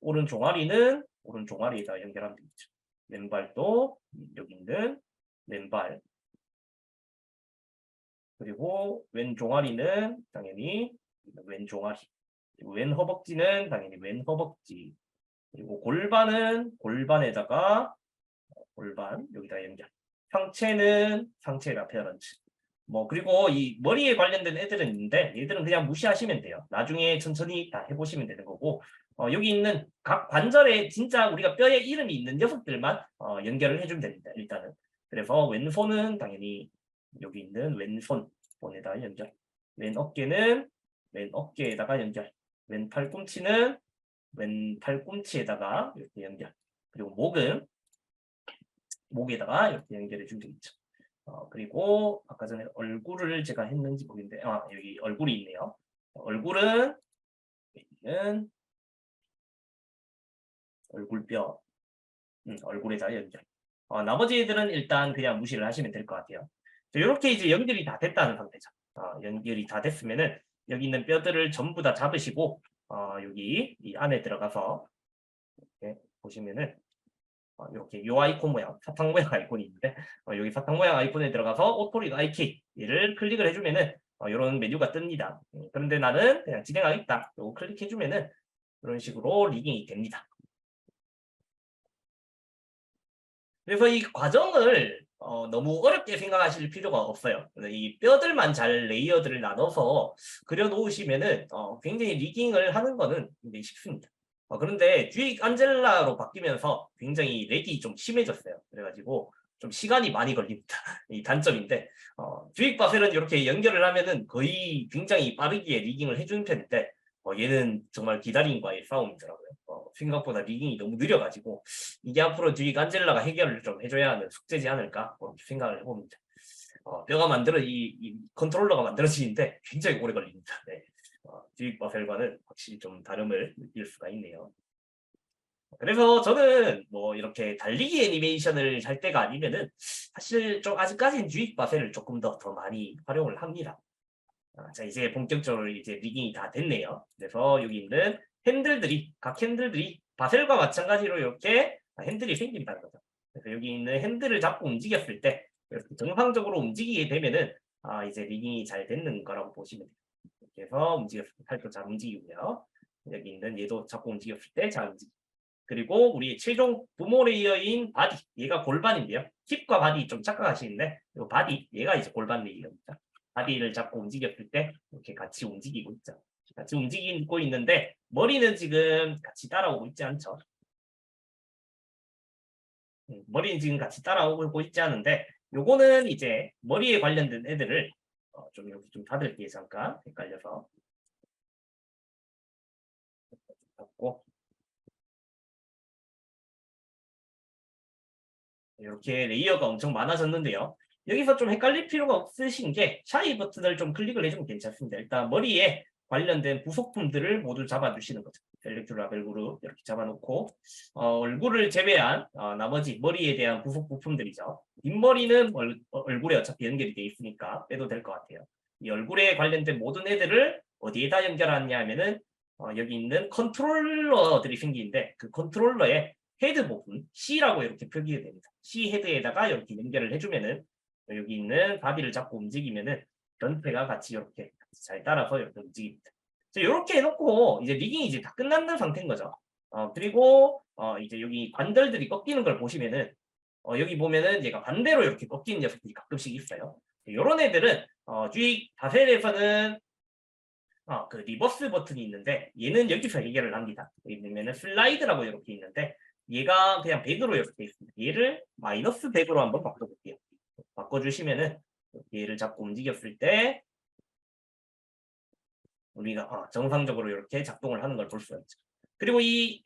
오른 종아리는 오른 종아리에다 연결하면 되겠죠. 왼발도 여기 있는 왼발. 그리고 왼 종아리는 당연히 왼 종아리. 그리고 왼 허벅지는 당연히 왼 허벅지. 그리고 골반은 골반에다가 골반 여기다 연결. 상체는 상체에다 페어런치. 뭐 그리고 이 머리에 관련된 애들은 있는데 얘들은 그냥 무시하시면 돼요. 나중에 천천히 다 해보시면 되는 거고 여기 있는 각 관절에 진짜 우리가 뼈에 이름이 있는 녀석들만 연결을 해주면 됩니다. 일단은. 그래서 왼손은 당연히 여기 있는 왼손 본에다 연결. 왼 어깨는 왼 어깨에다가 연결. 왼 팔꿈치는 왼 팔꿈치에다가 이렇게 연결. 그리고 목은 목에다가 이렇게 연결해 주면 되겠죠. 그리고 아까 전에 얼굴을 제가 했는지 모르겠는데 여기 얼굴이 있네요. 얼굴은 여기는 얼굴뼈 얼굴에다 연결. 나머지 애들은 일단 그냥 무시를 하시면 될 것 같아요. 이렇게 이제 연결이 다 됐다는 상태죠. 연결이 다 됐으면은 여기 있는 뼈들을 전부 다 잡으시고 여기 이 안에 들어가서 이렇게 보시면은 이렇게 요 아이콘 모양, 사탕 모양 아이콘이 있는데 여기 사탕 모양 아이콘에 들어가서 오토릭 IK 얘를 클릭을 해주면은 이런 메뉴가 뜹니다. 그런데 나는 그냥 진행하겠다. 요거 클릭해주면은 이런 식으로 리깅이 됩니다. 그래서 이 과정을 너무 어렵게 생각하실 필요가 없어요. 이 뼈들만 잘 레이어드를 나눠서 그려놓으시면은 굉장히 리깅을 하는 거는 굉장히 쉽습니다. 그런데 듀익 안젤라로 바뀌면서 굉장히 렉이 좀 심해졌어요. 그래가지고 좀 시간이 많이 걸립니다. 이 단점인데 듀익 바셀은 이렇게 연결을 하면은 거의 굉장히 빠르게 리깅을 해주는 편인데 얘는 정말 기다림과의 싸움이더라고요. 생각보다 리깅이 너무 느려가지고 이게 앞으로 듀익 안젤라가 해결을 좀 해줘야 하는 숙제지 않을까 생각을 해봅니다. 뼈가 이 컨트롤러가 만들어지는데 굉장히 오래 걸립니다. 네. 듀익 바셀과는 확실히 좀 다름을 느낄 수가 있네요. 그래서 저는 뭐 이렇게 달리기 애니메이션을 할 때가 아니면은 사실 좀 아직까지는 듀익 바셀을 조금 더 많이 활용을 합니다. 자 이제 본격적으로 이제 리깅이 다 됐네요. 그래서 여기 있는 각 핸들들이 바셀과 마찬가지로 이렇게 핸들이 생긴다는 거죠. 그래서 여기 있는 핸들을 잡고 움직였을 때 이렇게 정상적으로 움직이게 되면은 이제 리깅이 잘 되는 거라고 보시면 돼요. 이렇게 해서 움직였을 때 팔도 잘 움직이고요. 여기 있는 얘도 잡고 움직였을 때 잘 움직이고. 그리고 우리 최종 부모 레이어인 바디, 얘가 골반인데요. 힙과 바디 좀 착각하시는데 이 바디, 얘가 이제 골반 레이어입니다. 바디를 잡고 움직였을 때 이렇게 같이 움직이고 있죠. 같이 움직이고 있는데 머리는 지금 같이 따라오고 있지 않죠. 머리는 지금 같이 따라오고 있지 않은데 요거는 이제 머리에 관련된 애들을 좀 여기 좀 닫을게요. 잠깐 헷갈려서 닫고 이렇게 레이어가 엄청 많아졌는데요. 여기서 좀 헷갈릴 필요가 없으신 게 샤이 버튼을 좀 클릭을 해주면 괜찮습니다. 일단 머리에 관련된 부속품들을 모두 잡아주시는 거죠. 엘렉트로 라벨 그룹 이렇게 잡아놓고 얼굴을 제외한 나머지 머리에 대한 부속 부품들이죠. 뒷머리는 얼굴에 어차피 연결이 돼 있으니까 빼도 될 것 같아요. 이 얼굴에 관련된 모든 애들을 어디에다 연결하냐 하면은 여기 있는 컨트롤러들이 생기는데 그 컨트롤러에 헤드 부분 C라고 이렇게 표기가 됩니다. C 헤드에다가 이렇게 연결을 해주면은 여기 있는 바디를 잡고 움직이면은 전체가 같이 이렇게 잘 따라서 이렇게 움직입니다. 이렇게 해놓고 이제 리깅이 이제 다 끝난 상태인 거죠. 그리고 이제 여기 관절들이 꺾이는 걸 보시면은 여기 보면은 얘가 반대로 이렇게 꺾이는 녀석들이 가끔씩 있어요. 이런 애들은 듀익 바셀에서는 그 리버스 버튼이 있는데 얘는 여기서 해결을 합니다. 여기 보면은 슬라이드라고 이렇게 있는데 얘가 그냥 100으로 이렇게 있습니다. 얘를 마이너스 100으로 한번 바꿔볼게요. 바꿔주시면은 얘를 잡고 움직였을 때 우리가 정상적으로 이렇게 작동을 하는 걸 볼 수가 있죠. 그리고 이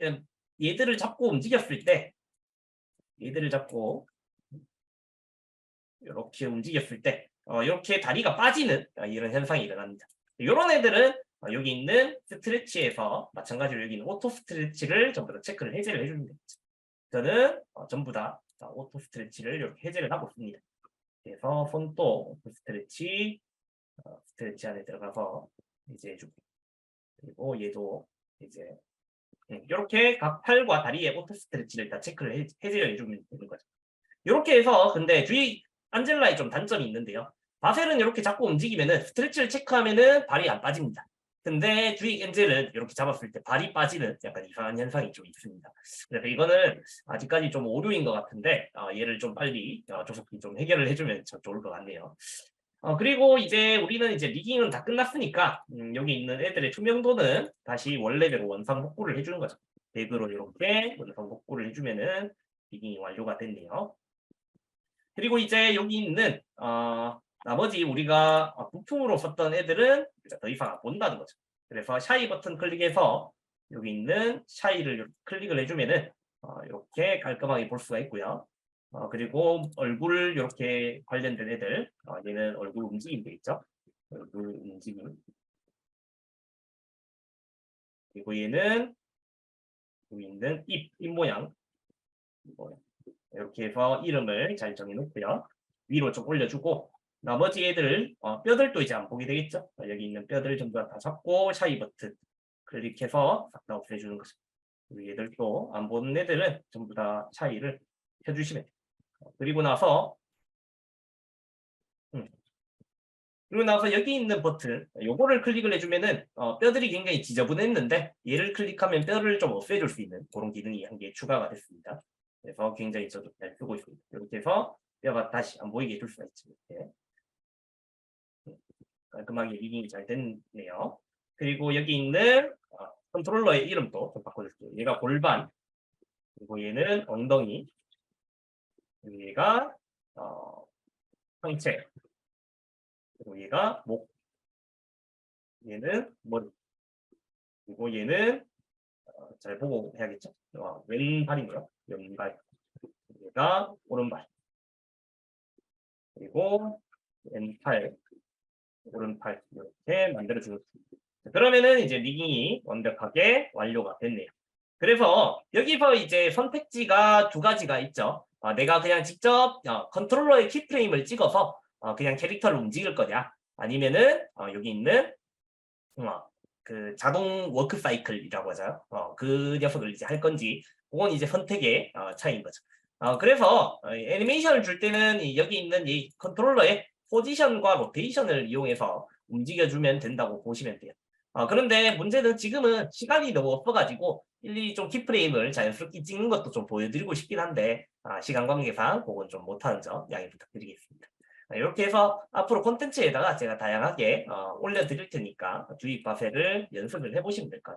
얘들을 잡고 움직였을 때 얘들을 잡고 이렇게 움직였을 때 이렇게 다리가 빠지는 이런 현상이 일어납니다. 이런 애들은 여기 있는 스트레치에서 마찬가지로 여기 있는 오토 스트레치를 전부 다 체크를 해제를 해주면 되겠죠. 저는 전부 다 오토 스트레치를 이렇게 해제를 하고 있습니다. 그래서 손도 오토 스트레치 안에 들어가서 이제 해주고 그리고 얘도 이제 이렇게 각 팔과 다리에 오토 스트레치를 다 체크를 해제를 해주면 되는 거죠. 이렇게 해서 근데 듀익 안젤라의 좀 단점이 있는데요. 바셀은 이렇게 잡고 움직이면은 스트레치를 체크하면은 발이 안 빠집니다. 근데 듀익 엔젤은 이렇게 잡았을 때 발이 빠지는 약간 이상한 현상이 좀 있습니다. 그래서 이거는 아직까지 좀 오류인 것 같은데 얘를 좀 빨리 조속히 좀 해결을 해주면 참 좋을 것 같네요. 그리고 이제 우리는 이제 리깅은 다 끝났으니까 여기 있는 애들의 투명도는 다시 원래대로 원상복구를 해주는 거죠. 백으로 이렇게 원상복구를 해주면은 리깅이 완료가 됐네요. 그리고 이제 여기 있는 나머지 우리가 부품으로 썼던 애들은 더 이상 안 본다는 거죠. 그래서 샤이 버튼 클릭해서 여기 있는 샤이를 클릭을 해주면은 이렇게 깔끔하게 볼 수가 있고요. 그리고 얼굴 이렇게 관련된 애들, 얘는 얼굴 움직임 돼 있죠. 얼굴 움직임. 그리고 얘는 여기 있는 입 모양. 이렇게 해서 이름을 잘 정해놓고요. 위로 좀 올려주고 나머지 애들 뼈들도 이제 안 보게 되겠죠. 여기 있는 뼈들 전부 다 잡고 샤이 버튼 클릭해서 싹 다 없애주는 거죠. 얘들도 안 보는 애들은 전부 다 샤이를 켜주시면 돼요. 그리고 나서 음, 그리고 나서 여기 있는 버튼 요거를 클릭을 해주면은 뼈들이 굉장히 지저분했는데 얘를 클릭하면 뼈를 좀 없애줄 수 있는 그런 기능이 한 개 추가가 됐습니다. 그래서 굉장히 저도 잘 쓰고 있습니다. 이렇게 해서 뼈가 다시 안 보이게 해줄 수가 있죠. 이렇게. 깔끔하게 리깅이 잘 됐네요. 그리고 여기 있는 컨트롤러의 이름도 좀 바꿔줄게요. 얘가 골반, 그리고 얘는 엉덩이, 그리고 얘가 상체, 그리고 얘가 목, 얘는 머리, 그리고 얘는 잘 보고 해야겠죠. 왼발이고요. 왼발, 얘가 오른발, 그리고 왼팔, 오른팔 이렇게 만들어주는. 그러면은 이제 리깅이 완벽하게 완료가 됐네요. 그래서 여기서 이제 선택지가 두 가지가 있죠. 내가 그냥 직접 컨트롤러의 키프레임을 찍어서 그냥 캐릭터를 움직일 거냐, 아니면은 여기 있는 그 자동 워크 사이클이라고 하죠. 그 녀석을 이제 할 건지, 그건 이제 선택의 차이인 거죠. 그래서 애니메이션을 줄 때는 여기 있는 이 컨트롤러의 포지션과 로테이션을 이용해서 움직여주면 된다고 보시면 돼요. 그런데 문제는 지금은 시간이 너무 없어가지고 일일이 좀 키프레임을 자연스럽게 찍는 것도 좀 보여드리고 싶긴 한데 시간 관계상 그건 좀 못하는 점 양해 부탁드리겠습니다. 이렇게 해서 앞으로 콘텐츠에다가 제가 다양하게 올려드릴 테니까 주입 과세를 연습을 해보시면 될 것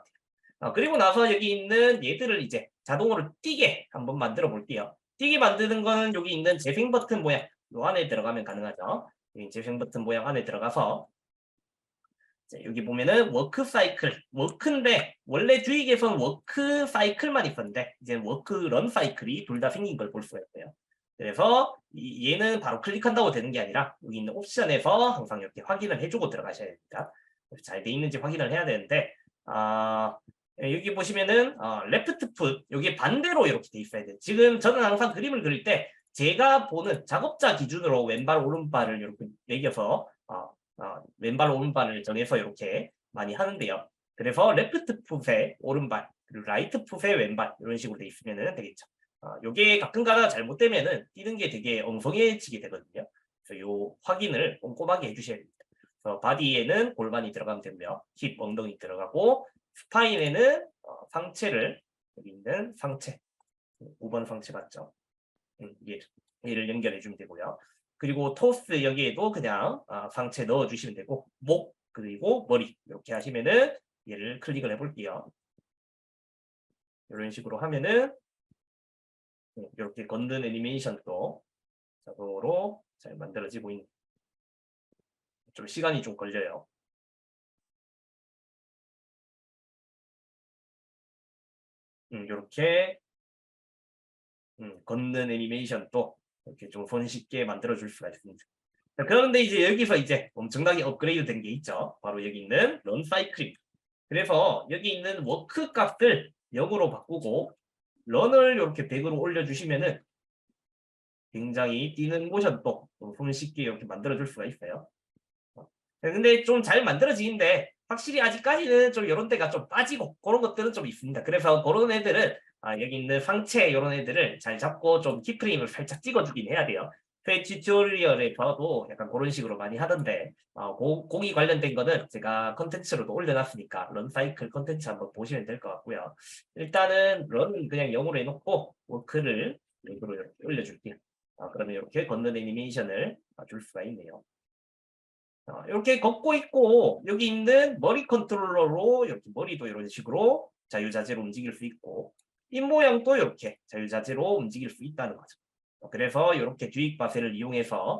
같아요. 그리고 나서 여기 있는 얘들을 이제 자동으로 뛰게 한번 만들어 볼게요. 뛰게 만드는 거는 여기 있는 재생 버튼 모양 요 안에 들어가면 가능하죠. 재생 버튼 모양 안에 들어가서 여기 보면은 워크 사이클, 워크인데 원래 주익에서는 워크 사이클만 있었는데 이제 워크 런 사이클이 둘 다 생긴 걸 볼 수가 있어요. 그래서 얘는 바로 클릭한다고 되는 게 아니라 여기 있는 옵션에서 항상 이렇게 확인을 해주고 들어가셔야 됩니다. 잘 돼 있는지 확인을 해야 되는데 여기 보시면은 레프트 풋 여기 반대로 이렇게 돼 있어야 돼요. 지금 저는 항상 그림을 그릴 때 제가 보는 작업자 기준으로 왼발 오른발을 이렇게 매겨서 왼발 오른발을 정해서 이렇게 많이 하는데요. 그래서 레프트 풋의 오른발 그리고 라이트 풋의 왼발 이런 식으로 돼 있으면 되겠죠. 요게 가끔가다 잘못되면은 뛰는 게 되게 엉성해지게 되거든요. 그래서 요 확인을 꼼꼼하게 해주셔야 됩니다. 그래서 바디에는 골반이 들어가면 되고요. 힙, 엉덩이 들어가고 스파인에는 상체를 여기 있는 상체 5번 상체 맞죠? 얘를 연결해 주면 되고요. 그리고 토스 여기에도 그냥 상체 넣어 주시면 되고 목 그리고 머리 이렇게 하시면은 얘를 클릭을 해볼게요. 이런 식으로 하면은 이렇게 걷는 애니메이션도 자동으로 잘 만들어지고 있는. 좀 시간이 좀 걸려요. 이렇게 걷는 애니메이션도 이렇게 좀 손쉽게 만들어줄 수가 있습니다. 그런데 이제 여기서 이제 엄청나게 업그레이드 된 게 있죠. 바로 여기 있는 런 사이클. 그래서 여기 있는 워크 값을 0으로 바꾸고 런을 이렇게 100으로 올려주시면은 굉장히 뛰는 모션도 손쉽게 이렇게 만들어줄 수가 있어요. 근데 좀 잘 만들어지는데 확실히 아직까지는 좀 이런 데가 좀 빠지고 그런 것들은 좀 있습니다. 그래서 그런 애들은 여기 있는 상체 이런 애들을 잘 잡고 좀 키프레임을 살짝 찍어주긴 해야 돼요. 그 튜토리얼에 봐도 약간 그런 식으로 많이 하던데 고기 관련된 거는 제가 컨텐츠로도 올려놨으니까 런 사이클 컨텐츠 한번 보시면 될 것 같고요. 일단은 런은 그냥 0으로 해놓고 워크를 0으로 이렇게 올려줄게요. 그러면 이렇게 걷는 애니메이션을 줄 수가 있네요. 이렇게 걷고 있고 여기 있는 머리 컨트롤러로 이렇게 머리도 이런 식으로 자유자재로 움직일 수 있고 입 모양도 이렇게 자유자재로 움직일 수 있다는 거죠. 그래서 이렇게 듀익 바셀을 이용해서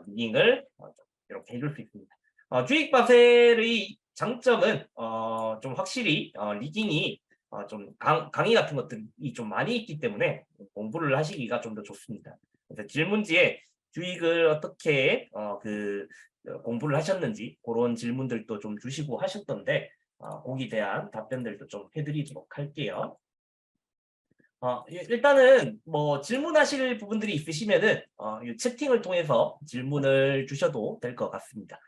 리딩을 이렇게 해줄 수 있습니다. 듀익 바셀의 장점은 좀 확실히 리딩이 좀 강의 같은 것들이 좀 많이 있기 때문에 공부를 하시기가 좀 더 좋습니다. 그래서 질문지에 듀익을 어떻게 공부를 하셨는지 그런 질문들도 좀 주시고 하셨던데 거기에 대한 답변들도 좀 해드리도록 할게요. 일단은 뭐 질문하실 부분들이 있으시면은 이 채팅을 통해서 질문을 주셔도 될 것 같습니다.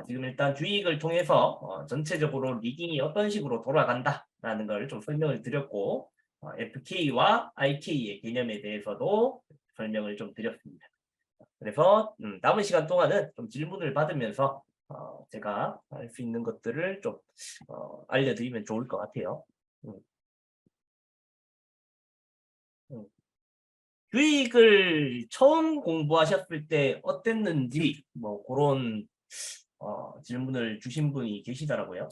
지금 일단 듀익을 통해서 전체적으로 리깅이 어떤 식으로 돌아간다라는 걸 좀 설명을 드렸고 FK와 IK의 개념에 대해서도 설명을 좀 드렸습니다. 그래서 남은 시간 동안은 좀 질문을 받으면서 제가 할 수 있는 것들을 좀 알려드리면 좋을 것 같아요. 음, 음. 유익을 처음 공부하셨을 때 어땠는지 뭐 그런 질문을 주신 분이 계시더라고요.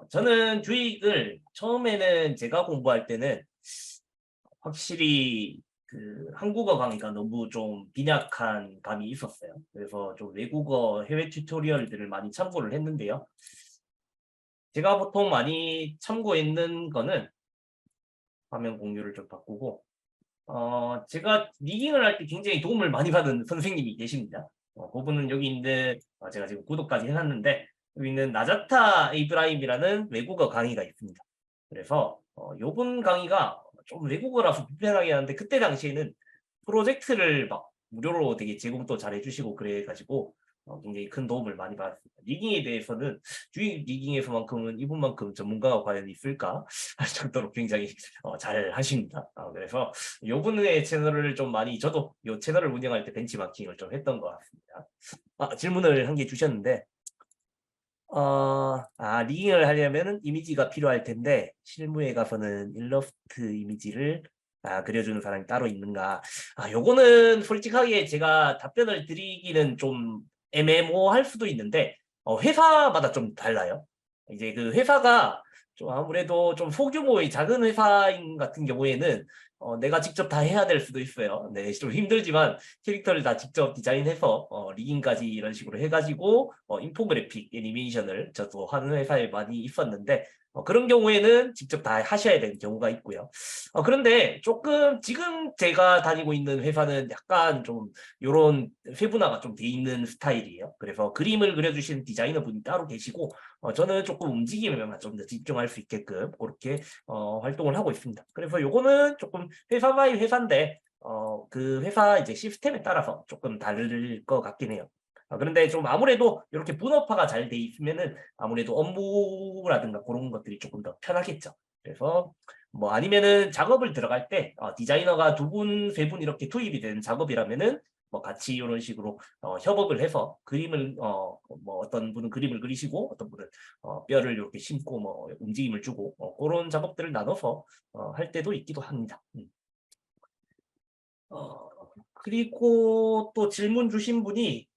저는 주익을 처음에는 제가 공부할 때는 확실히 그 한국어 강의가 너무 좀 빈약한 감이 있었어요. 그래서 좀 외국어 해외 튜토리얼들을 많이 참고를 했는데요. 제가 보통 많이 참고했는 거는 화면 공유를 좀 바꾸고 제가 리깅을 할 때 굉장히 도움을 많이 받은 선생님이 계십니다. 그분은 여기 있는 제가 지금 구독까지 해놨는데 여기 있는 나자타 이브라임이라는 외국어 강의가 있습니다. 그래서 요분 강의가 좀 외국어라서 불편하긴 한데 그때 당시에는 프로젝트를 막 무료로 되게 제공도 잘 해주시고 그래가지고 굉장히 큰 도움을 많이 받았습니다. 리깅에 대해서는 주익 리깅에서만큼은 이분만큼 전문가가 과연 있을까 할 정도로 굉장히 잘 하십니다. 그래서 요분의 채널을 좀 많이 저도 요 채널을 운영할 때 벤치마킹을 좀 했던 것 같습니다. 질문을 한 개 주셨는데 리깅을 하려면은 이미지가 필요할 텐데 실무에 가서는 일러스트 이미지를 그려주는 사람이 따로 있는가? 요거는 솔직하게 제가 답변을 드리기는 좀 애매모호할 수도 있는데 회사마다 좀 달라요. 이제 그 회사가 좀 아무래도 좀 소규모의 작은 회사인 같은 경우에는 내가 직접 다 해야 될 수도 있어요. 네, 좀 힘들지만 캐릭터를 다 직접 디자인해서 리깅까지 이런 식으로 해가지고 인포그래픽 애니메이션을 저도 하는 회사에 많이 있었는데 그런 경우에는 직접 다 하셔야 되는 경우가 있고요. 그런데 조금 지금 제가 다니고 있는 회사는 약간 좀 이런 세분화가 좀 돼 있는 스타일이에요. 그래서 그림을 그려주시는 디자이너 분이 따로 계시고 저는 조금 움직임에만 좀 더 집중할 수 있게끔 그렇게 활동을 하고 있습니다. 그래서 요거는 조금 회사 바이 회사인데 그 회사 이제 시스템에 따라서 조금 다를 것 같긴 해요. 그런데 좀 아무래도 이렇게 분업화가 잘 돼 있으면은 아무래도 업무라든가 그런 것들이 조금 더 편하겠죠. 그래서 뭐 아니면은 작업을 들어갈 때 디자이너가 두 분, 세 분 이렇게 투입이 되는 작업이라면은 뭐 같이 이런 식으로 협업을 해서 그림을 뭐 어떤 분은 그림을 그리시고 어떤 분은 뼈를 이렇게 심고 뭐 움직임을 주고 그런 작업들을 나눠서 할 때도 있기도 합니다. 그리고 또 질문 주신 분이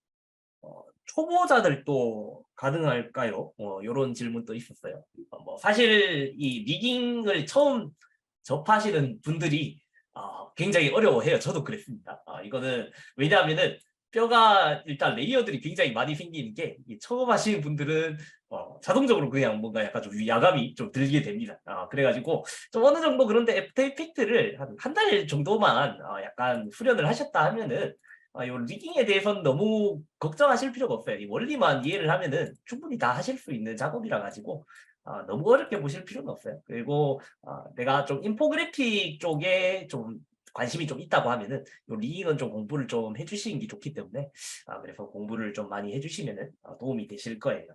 초보자들도 가능할까요? 요런 질문도 있었어요. 뭐 사실 이 리깅을 처음 접하시는 분들이 굉장히 어려워해요. 저도 그랬습니다. 이거는 왜냐하면은 뼈가 일단 레이어들이 굉장히 많이 생기는 게 처음 하시는 분들은 자동적으로 그냥 뭔가 약간 좀 야감이 좀 들게 됩니다. 그래가지고 좀 어느 정도 그런데 애프터 이펙트를 한 달 정도만 약간 수련을 하셨다 하면은 요 리깅에 대해서는 너무 걱정하실 필요가 없어요. 이 원리만 이해를 하면은 충분히 다 하실 수 있는 작업이라 가지고 너무 어렵게 보실 필요는 없어요. 그리고 내가 좀 인포그래픽 쪽에 좀 관심이 좀 있다고 하면은 요 리깅은 좀 공부를 좀 해주시는 게 좋기 때문에 그래서 공부를 좀 많이 해주시면은 도움이 되실 거예요.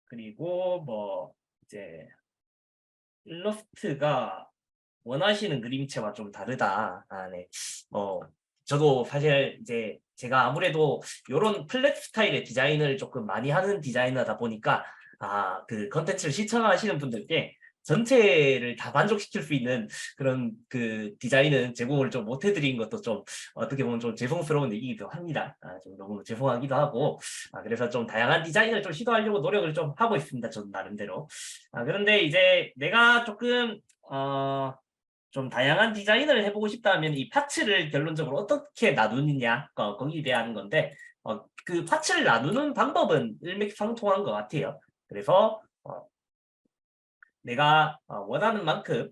그리고 뭐 이제 일러스트가 원하시는 그림체와 좀 다르다. 네. 저도 사실 이제 제가 아무래도 요런 플랫 스타일의 디자인을 조금 많이 하는 디자이너다 보니까 그 컨텐츠를 시청하시는 분들께 전체를 다 만족시킬 수 있는 그런 그 디자인은 제공을 좀 못 해드린 것도 좀 어떻게 보면 좀 죄송스러운 얘기이기도 합니다. 좀 너무 죄송하기도 하고, 그래서 좀 다양한 디자인을 좀 시도하려고 노력을 좀 하고 있습니다. 저는 나름대로. 그런데 이제 내가 조금 좀 다양한 디자인을 해보고 싶다면 이 파츠를 결론적으로 어떻게 나누느냐, 거기에 대한 건데, 그 파츠를 나누는 방법은 일맥상통한 것 같아요. 그래서 내가 원하는 만큼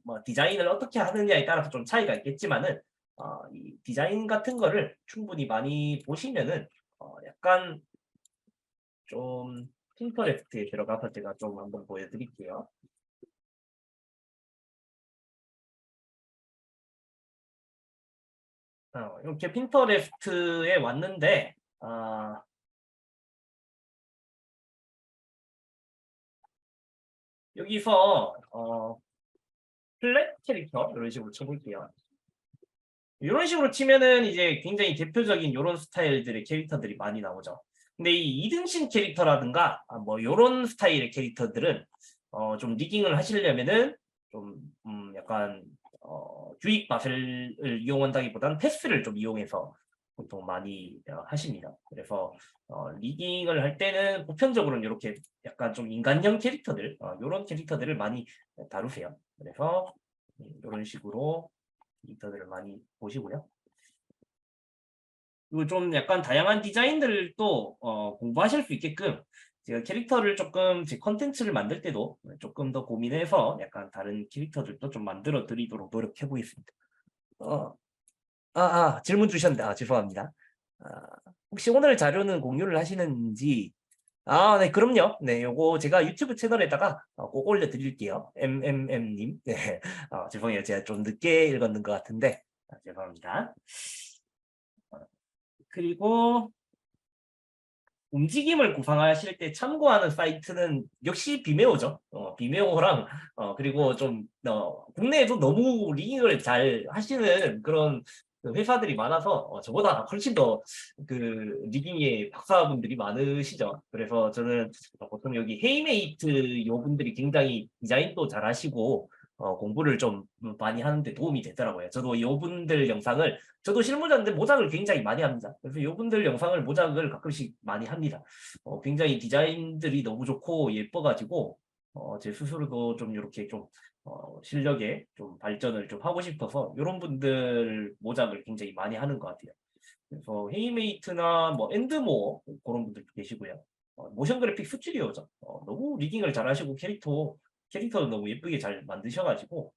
뭐 디자인을 어떻게 하느냐에 따라서 좀 차이가 있겠지만은 이 디자인 같은 거를 충분히 많이 보시면은 약간 좀 핀터레스트에 들어가서 제가 좀 한번 보여드릴게요. 이렇게 핀터레스트에 왔는데 여기서 플랫 캐릭터 이런 식으로 쳐볼게요. 이런 식으로 치면은 이제 굉장히 대표적인 이런 스타일들의 캐릭터들이 많이 나오죠. 근데 이 이등신 캐릭터라든가 뭐 이런 스타일의 캐릭터들은 좀 리깅을 하시려면은 좀 약간 주익 맛을 이용한다기보다는 패스를 좀 이용해서 보통 많이 하십니다. 그래서 리깅을 할 때는 보편적으로는 이렇게 약간 좀 인간형 캐릭터들 이런 캐릭터들을 많이 다루세요. 그래서 이런 식으로 캐릭터들을 많이 보시고요. 그리고 좀 약간 다양한 디자인들도 공부하실 수 있게끔 제가 캐릭터를 조금 제 컨텐츠를 만들 때도 조금 더 고민해서 약간 다른 캐릭터들도 좀 만들어 드리도록 노력해 보겠습니다. 질문 주셨는데 죄송합니다. 아, 혹시 오늘 자료는 공유를 하시는지 네, 그럼요. 네, 요거 제가 유튜브 채널에다가 꼭 올려드릴게요. MMM님. 네, 죄송해요. 제가 좀 늦게 읽었는 것 같은데, 죄송합니다. 그리고 움직임을 구상하실 때 참고하는 사이트는 역시 비메오죠. 비메오랑 그리고 좀 국내에도 너무 리깅을 잘 하시는 그런 그 회사들이 많아서 저보다 훨씬 더 그 리깅의 박사분들이 많으시죠. 그래서 저는 보통 여기 헤이메이트 요 분들이 굉장히 디자인도 잘 하시고 공부를 좀 많이 하는데 도움이 되더라고요. 저도 요 분들 영상을 저도 실무자인데 모작을 굉장히 많이 합니다. 그래서 이분들 영상을 모작을 가끔씩 많이 합니다. 굉장히 디자인들이 너무 좋고 예뻐가지고 제 스스로도 좀 이렇게 좀 실력에 좀 발전을 좀 하고 싶어서 이런 분들 모작을 굉장히 많이 하는 것 같아요. 그래서 헤이메이트나 뭐 엔드모어 그런 분들도 계시고요. 모션 그래픽 스튜디오죠. 너무 리딩을 잘하시고 캐릭터도 너무 예쁘게 잘 만드셔가지고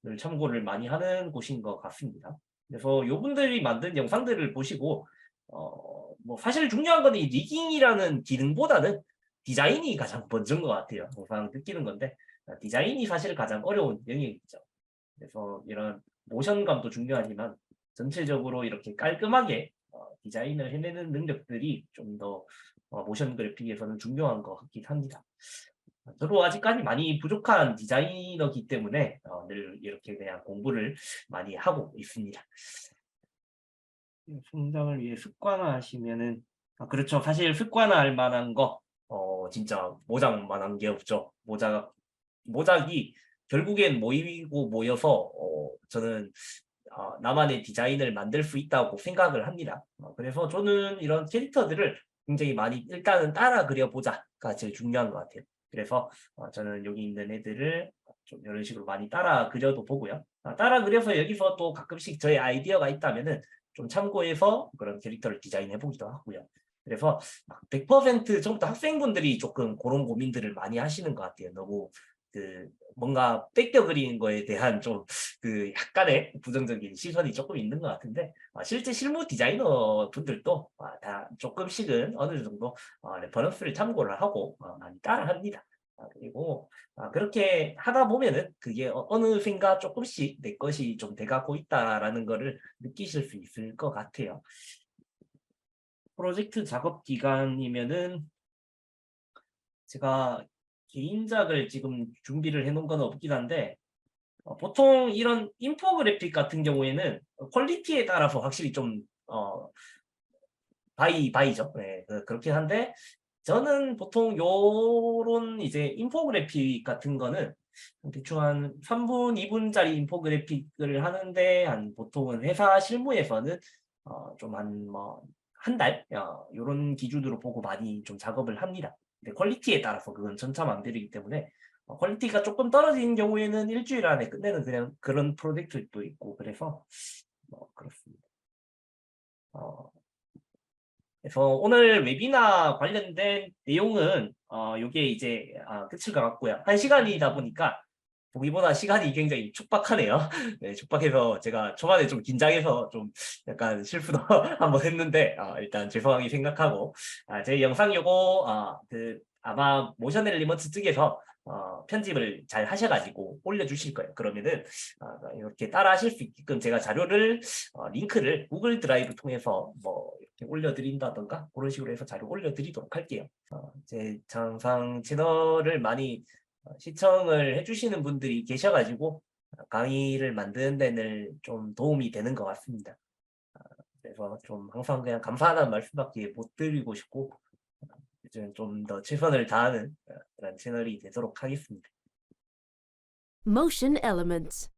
늘 참고를 많이 하는 곳인 것 같습니다. 그래서 요분들이 만든 영상들을 보시고 뭐 사실 중요한 건 이 리깅이라는 기능보다는 디자인이 가장 먼저인 것 같아요. 항상 느끼는 건데 디자인이 사실 가장 어려운 영역이죠. 그래서 이런 모션감도 중요하지만 전체적으로 이렇게 깔끔하게 디자인을 해내는 능력들이 좀 더 모션 그래픽에서는 중요한 것 같긴 합니다. 저도 아직까지 많이 부족한 디자이너이기 때문에 늘 이렇게 그냥 공부를 많이 하고 있습니다. 성장을 위해 습관화하시면은 그렇죠. 사실 습관화할 만한 거 진짜 모작만한 게 없죠. 모작이 결국엔 모이고 모여서 저는 나만의 디자인을 만들 수 있다고 생각을 합니다. 그래서 저는 이런 캐릭터들을 굉장히 많이 일단은 따라 그려보자가 제일 중요한 것 같아요. 그래서 저는 여기 있는 애들을 좀 이런 식으로 많이 따라 그려도 보고요. 따라 그려서 여기서 또 가끔씩 저의 아이디어가 있다면은 좀 참고해서 그런 캐릭터를 디자인해 보기도 하고요. 그래서 100% 전부터 학생분들이 조금 그런 고민들을 많이 하시는 것 같아요. 너무 그 뭔가 뺏겨 그리는 거에 대한 좀 그 약간의 부정적인 시선이 조금 있는 것 같은데 실제 실무 디자이너 분들도 다 조금씩은 어느 정도 레퍼런스를 참고를 하고 많이 따라합니다. 그리고 그렇게 하다 보면은 그게 어느샌가 조금씩 내 것이 좀 돼가고 있다라는 거를 느끼실 수 있을 것 같아요. 프로젝트 작업 기간이면은 제가 개인작을 지금 준비를 해놓은 건 없긴 한데 보통 이런 인포그래픽 같은 경우에는 퀄리티에 따라서 확실히 좀 바이죠. 네, 그렇긴 한데 저는 보통 요런 이제 인포그래픽 같은 거는 대충 한 3분, 2분짜리 인포그래픽을 하는데 한 보통은 회사 실무에서는 좀 한 뭐 한 달? 요런 기준으로 보고 많이 좀 작업을 합니다. 근데 퀄리티에 따라서 그건 천차만별이기 때문에 퀄리티가 조금 떨어지는 경우에는 일 주일 안에 끝내는 그냥 그런 프로젝트도 있고 그래서 그렇습니다. 어 그래서 오늘 웨비나 관련된 내용은 요게 이제 끝일 것 같고요. 1시간이다 보니까 보기보다 시간이 굉장히 촉박하네요. 네, 촉박해서 제가 초반에 좀 긴장해서 좀 약간 실수도 한번 했는데 일단 죄송하게 생각하고 제 영상 요거 아마 모션 엘리먼트 측에서 편집을 잘 하셔가지고 올려주실 거예요. 그러면은 이렇게 따라 하실 수 있게끔 제가 자료를 링크를 구글 드라이브 통해서 뭐 이렇게 올려드린다던가 그런 식으로 해서 자료 올려드리도록 할게요. 제 영상 채널을 많이 시청을 해주시는 분들이 계셔가지고 강의를 만드는 데는 좀 도움이 되는 것 같습니다. 그래서 좀 항상 그냥 감사하다는 말씀밖에 못 드리고 싶고 요즘 좀 더 최선을 다하는 그런 채널이 되도록 하겠습니다. Motion Elements.